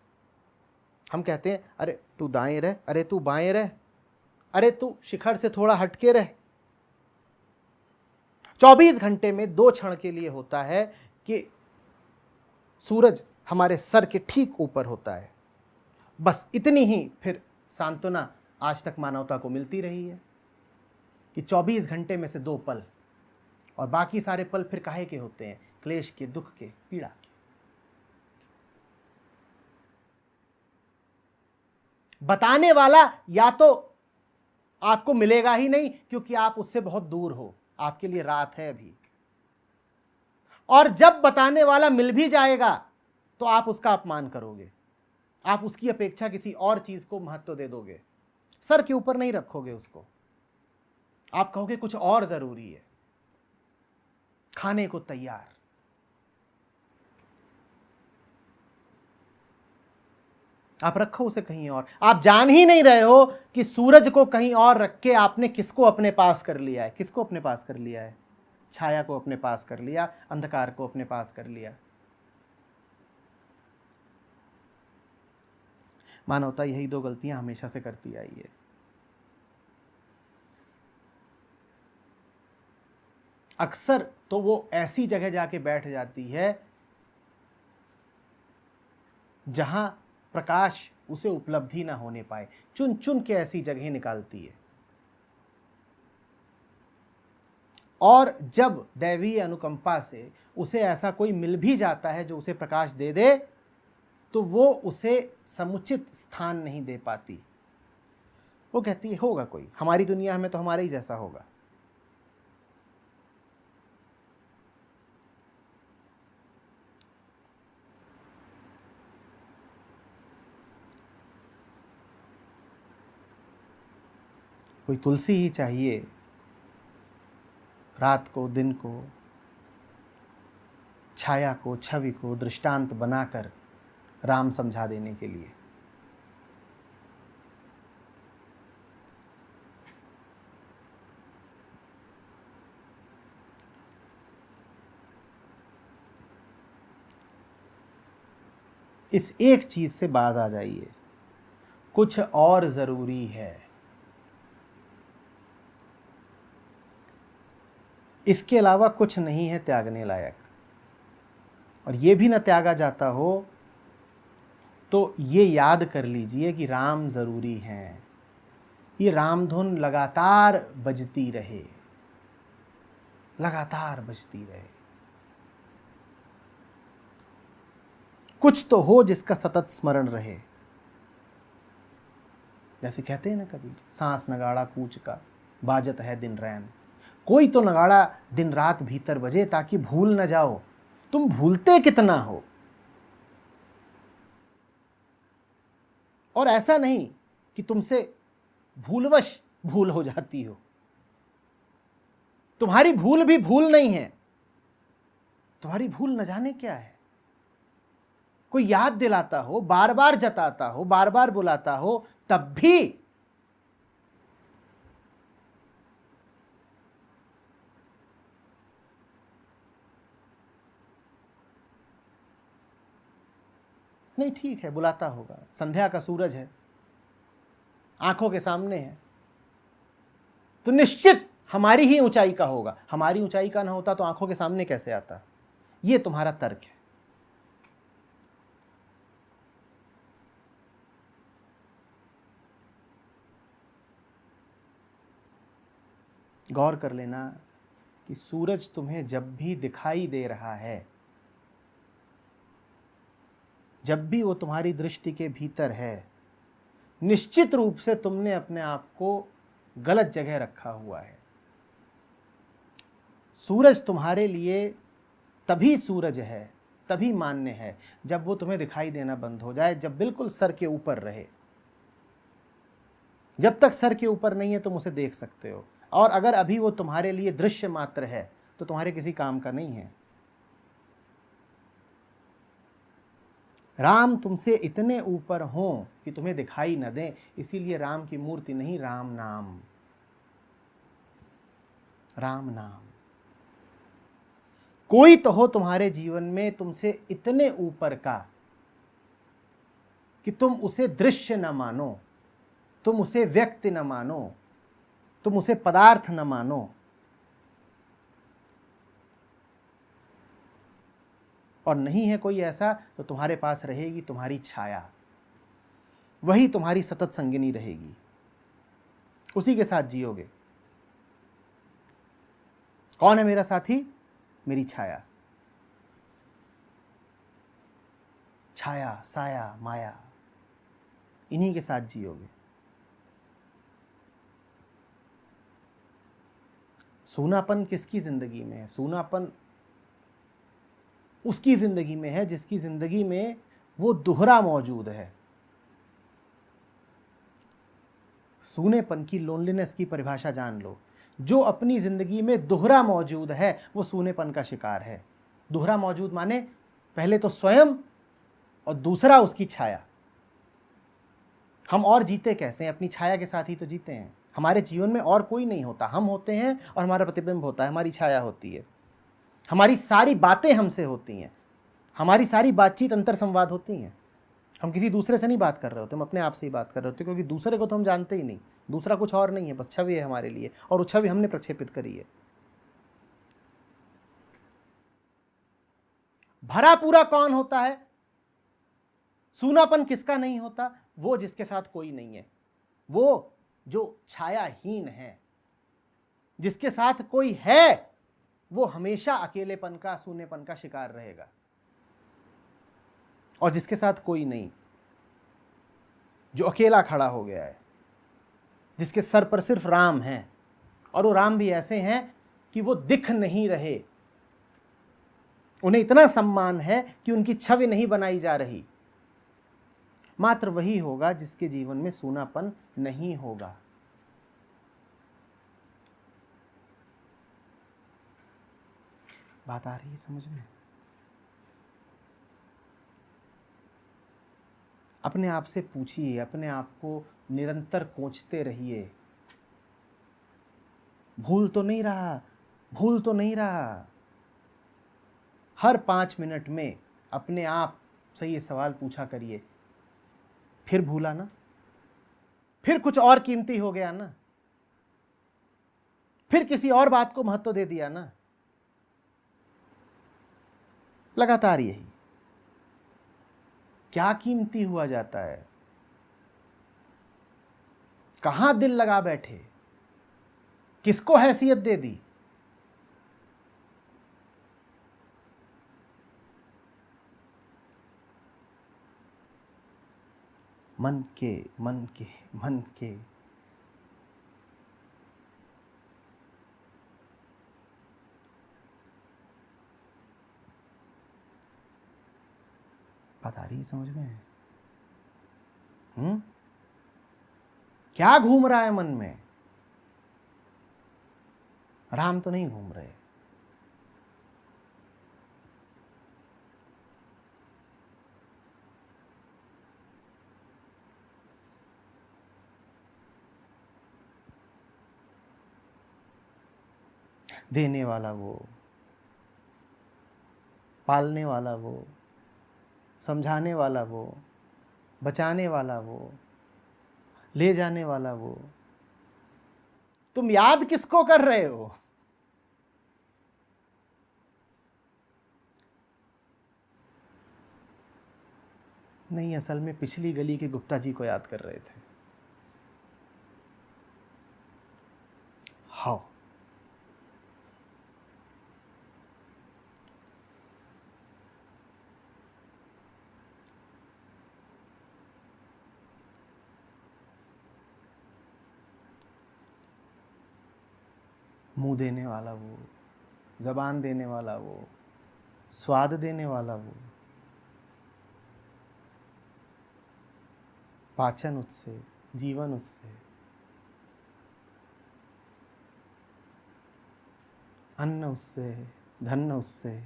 हम कहते हैं अरे तू दाएं रह, अरे तू बाएं रह, अरे तू शिखर से थोड़ा हटके रह। 24 घंटे में 2 क्षण के लिए होता है कि सूरज हमारे सर के ठीक ऊपर होता है। बस इतनी ही फिर सांत्वना आज तक मानवता को मिलती रही है कि 24 घंटे में से 2 पल, और बाकी सारे पल फिर काहे के होते हैं? क्लेश के, दुख के, पीड़ा के। बताने वाला या तो आपको मिलेगा ही नहीं क्योंकि आप उससे बहुत दूर हो, आपके लिए रात है अभी, और जब बताने वाला मिल भी जाएगा तो आप उसका अपमान करोगे, आप उसकी अपेक्षा किसी और चीज को महत्व दे दोगे, सर के ऊपर नहीं रखोगे उसको। आप कहोगे कुछ और जरूरी है, खाने को तैयार। आप रखो उसे कहीं और। आप जान ही नहीं रहे हो कि सूरज को कहीं और रख के आपने किसको अपने पास कर लिया है। किसको अपने पास कर लिया है? छाया को अपने पास कर लिया, अंधकार को अपने पास कर लिया। मानवता यही 2 गलतियां हमेशा से करती आई है। अक्सर तो वो ऐसी जगह जाके बैठ जाती है जहां प्रकाश उसे उपलब्धि ना होने पाए, चुन चुन के ऐसी जगह निकालती है। और जब दैवीय अनुकंपा से उसे ऐसा कोई मिल भी जाता है जो उसे प्रकाश दे दे, तो वो उसे समुचित स्थान नहीं दे पाती। वो कहती है होगा कोई, हमारी दुनिया में तो हमारे ही जैसा होगा। कोई तुलसी ही चाहिए रात को, दिन को, छाया को, छवि को दृष्टांत बनाकर राम समझा देने के लिए। इस एक चीज से बाज आ जाइए, कुछ और जरूरी है। इसके अलावा कुछ नहीं है त्यागने लायक। और ये भी ना त्यागा जाता हो तो ये याद कर लीजिए कि राम जरूरी हैं। ये रामधुन लगातार बजती रहे, लगातार बजती रहे। कुछ तो हो जिसका सतत स्मरण रहे। जैसे कहते हैं ना कबीर, सांस नगाड़ा कूच का, बाजत है दिन रैन। कोई तो नगाड़ा दिन रात भीतर बजे ताकि भूल न जाओ। तुम भूलते कितना हो। और ऐसा नहीं कि तुमसे भूलवश भूल हो जाती हो। तुम्हारी भूल भी भूल नहीं है। तुम्हारी भूल न जाने क्या है। कोई याद दिलाता हो, बार बार जताता हो, बार बार बुलाता हो, तब भी नहीं, ठीक है बुलाता होगा, संध्या का सूरज है, आंखों के सामने है, तो निश्चित हमारी ही ऊंचाई का होगा। हमारी ऊंचाई का ना होता तो आंखों के सामने कैसे आता? ये तुम्हारा तर्क है। गौर कर लेना कि सूरज तुम्हें जब भी दिखाई दे रहा है, जब भी वो तुम्हारी दृष्टि के भीतर है, निश्चित रूप से तुमने अपने आप को गलत जगह रखा हुआ है। सूरज तुम्हारे लिए तभी सूरज है, तभी मान्य है, जब वो तुम्हें दिखाई देना बंद हो जाए, जब बिल्कुल सर के ऊपर रहे। जब तक सर के ऊपर नहीं है तुम उसे देख सकते हो, और अगर अभी वो तुम्हारे लिए दृश्य मात्र है तो तुम्हारे किसी काम का नहीं है। राम तुमसे इतने ऊपर हों कि तुम्हें दिखाई न दें, इसीलिए राम की मूर्ति नहीं, राम नाम, राम नाम। कोई तो हो तुम्हारे जीवन में तुमसे इतने ऊपर का कि तुम उसे दृश्य न मानो, तुम उसे व्यक्ति न मानो, तुम उसे पदार्थ न मानो, और नहीं है कोई ऐसा तो तुम्हारे पास रहेगी तुम्हारी छाया। वही तुम्हारी सतत संगिनी रहेगी, उसी के साथ जियोगे। कौन है मेरा साथी? मेरी छाया। छाया, साया, माया, इन्हीं के साथ जियोगे। सूनापन किसकी जिंदगी में है? सूनापन उसकी जिंदगी में है जिसकी जिंदगी में वो दोहरा मौजूद है। सूनेपन की, लोनलीनेस की परिभाषा जान लो। जो अपनी जिंदगी में दोहरा मौजूद है वो सूनेपन का शिकार है। दोहरा मौजूद माने पहले तो स्वयं और दूसरा उसकी छाया। हम और जीते कैसे हैं? अपनी छाया के साथ ही तो जीते हैं। हमारे जीवन में और कोई नहीं होता, हम होते हैं और हमारा प्रतिबिंब होता है, हमारी छाया होती है। हमारी सारी बातें हमसे होती हैं, हमारी सारी बातचीत अंतर संवाद होती हैं। हम किसी दूसरे से नहीं बात कर रहे होते, हम अपने आप से ही बात कर रहे होते, क्योंकि दूसरे को तो हम जानते ही नहीं। दूसरा कुछ और नहीं है, बस छवि है हमारे लिए, और वो छवि हमने प्रक्षेपित करी है। भरा पूरा कौन होता है? सूनापन किसका नहीं होता? वो जिसके साथ कोई नहीं है, वो जो छायाहीन है। जिसके साथ कोई है वो हमेशा अकेलेपन का, सूनेपन का शिकार रहेगा। और जिसके साथ कोई नहीं, जो अकेला खड़ा हो गया है, जिसके सर पर सिर्फ राम है, और वो राम भी ऐसे हैं कि वो दिख नहीं रहे, उन्हें इतना सम्मान है कि उनकी छवि नहीं बनाई जा रही, मात्र वही होगा जिसके जीवन में सूनापन नहीं होगा। बात आ रही है समझ में? अपने आप से पूछिए, अपने आप को निरंतर कोंचते रहिए। भूल तो नहीं रहा, भूल तो नहीं रहा। हर 5 मिनट में अपने आप से ये सवाल पूछा करिए, फिर भूला ना? फिर कुछ और कीमती हो गया ना? फिर किसी और बात को महत्व दे दिया ना? लगातार यही। क्या कीमती हुआ जाता है? कहां दिल लगा बैठे? किसको हैसियत दे दी? मन के, मन के, मन के। बात आ रही है समझ में? क्या घूम रहा है मन में? राम तो नहीं घूम रहे। देने वाला वो, पालने वाला वो, समझाने वाला वो, बचाने वाला वो, ले जाने वाला वो, तुम याद किसको कर रहे हो? नहीं, असल में पिछली गली के गुप्ता जी को याद कर रहे थे। हाँ, मुंह देने वाला वो, जबान देने वाला वो, स्वाद देने वाला वो, पाचन उससे, जीवन उससे, अन्न उससे, धन उससे।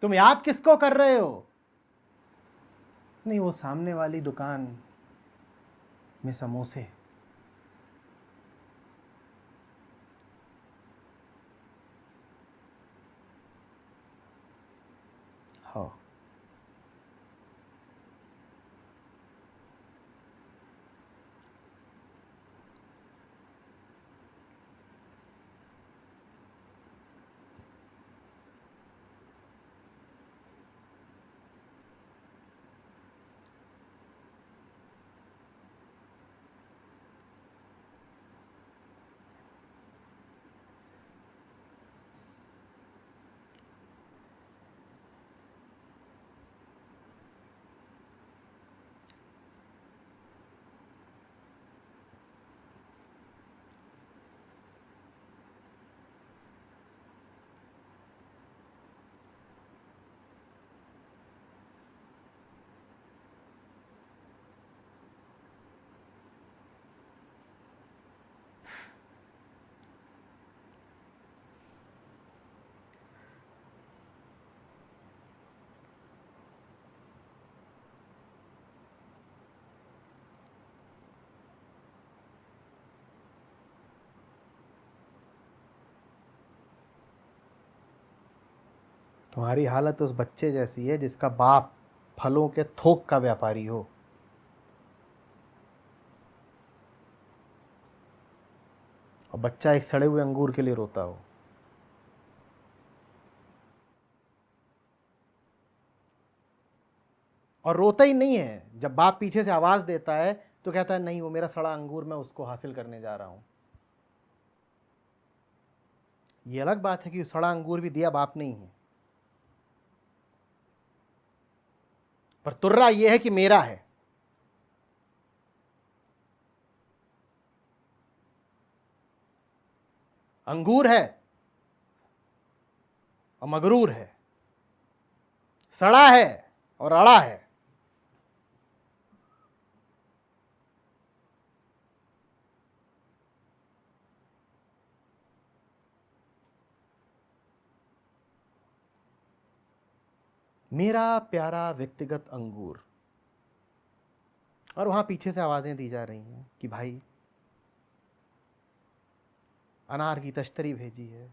तुम याद किसको कर रहे हो? नहीं, वो सामने वाली दुकान में समोसे। हाँ, तुम्हारी हालत उस बच्चे जैसी है जिसका बाप फलों के थोक का व्यापारी हो। और बच्चा एक सड़े हुए अंगूर के लिए रोता हो। और रोता ही नहीं है, जब बाप पीछे से आवाज देता है तो कहता है नहीं, वो मेरा सड़ा अंगूर, मैं उसको हासिल करने जा रहा हूं। ये अलग बात है कि सड़ा अंगूर भी दिया बाप नहीं है, पर तुर्रा यह है कि मेरा है। अंगूर है और मगरूर है, सड़ा है और अड़ा है। मेरा प्यारा व्यक्तिगत अंगूर। और वहां पीछे से आवाजें दी जा रही हैं कि भाई अनार की तश्तरी भेजी है,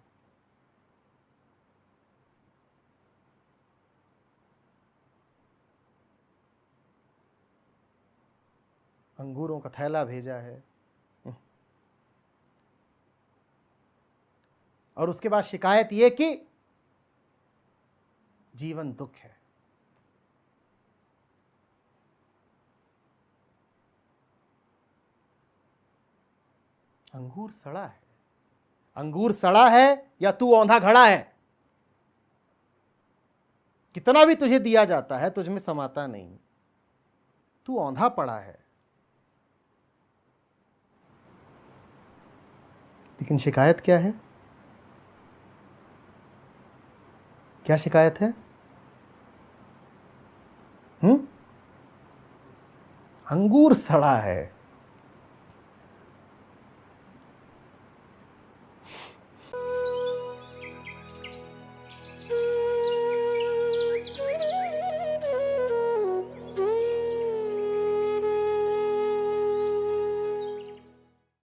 अंगूरों का थैला भेजा है। और उसके बाद शिकायत यह कि जीवन दुख है। अंगूर सड़ा है। अंगूर सड़ा है या तू औंधा घड़ा है। कितना भी तुझे दिया जाता है तुझ में समाता नहीं, तू औंधा पड़ा है। लेकिन शिकायत क्या है? क्या शिकायत है? अंगूर सड़ा है।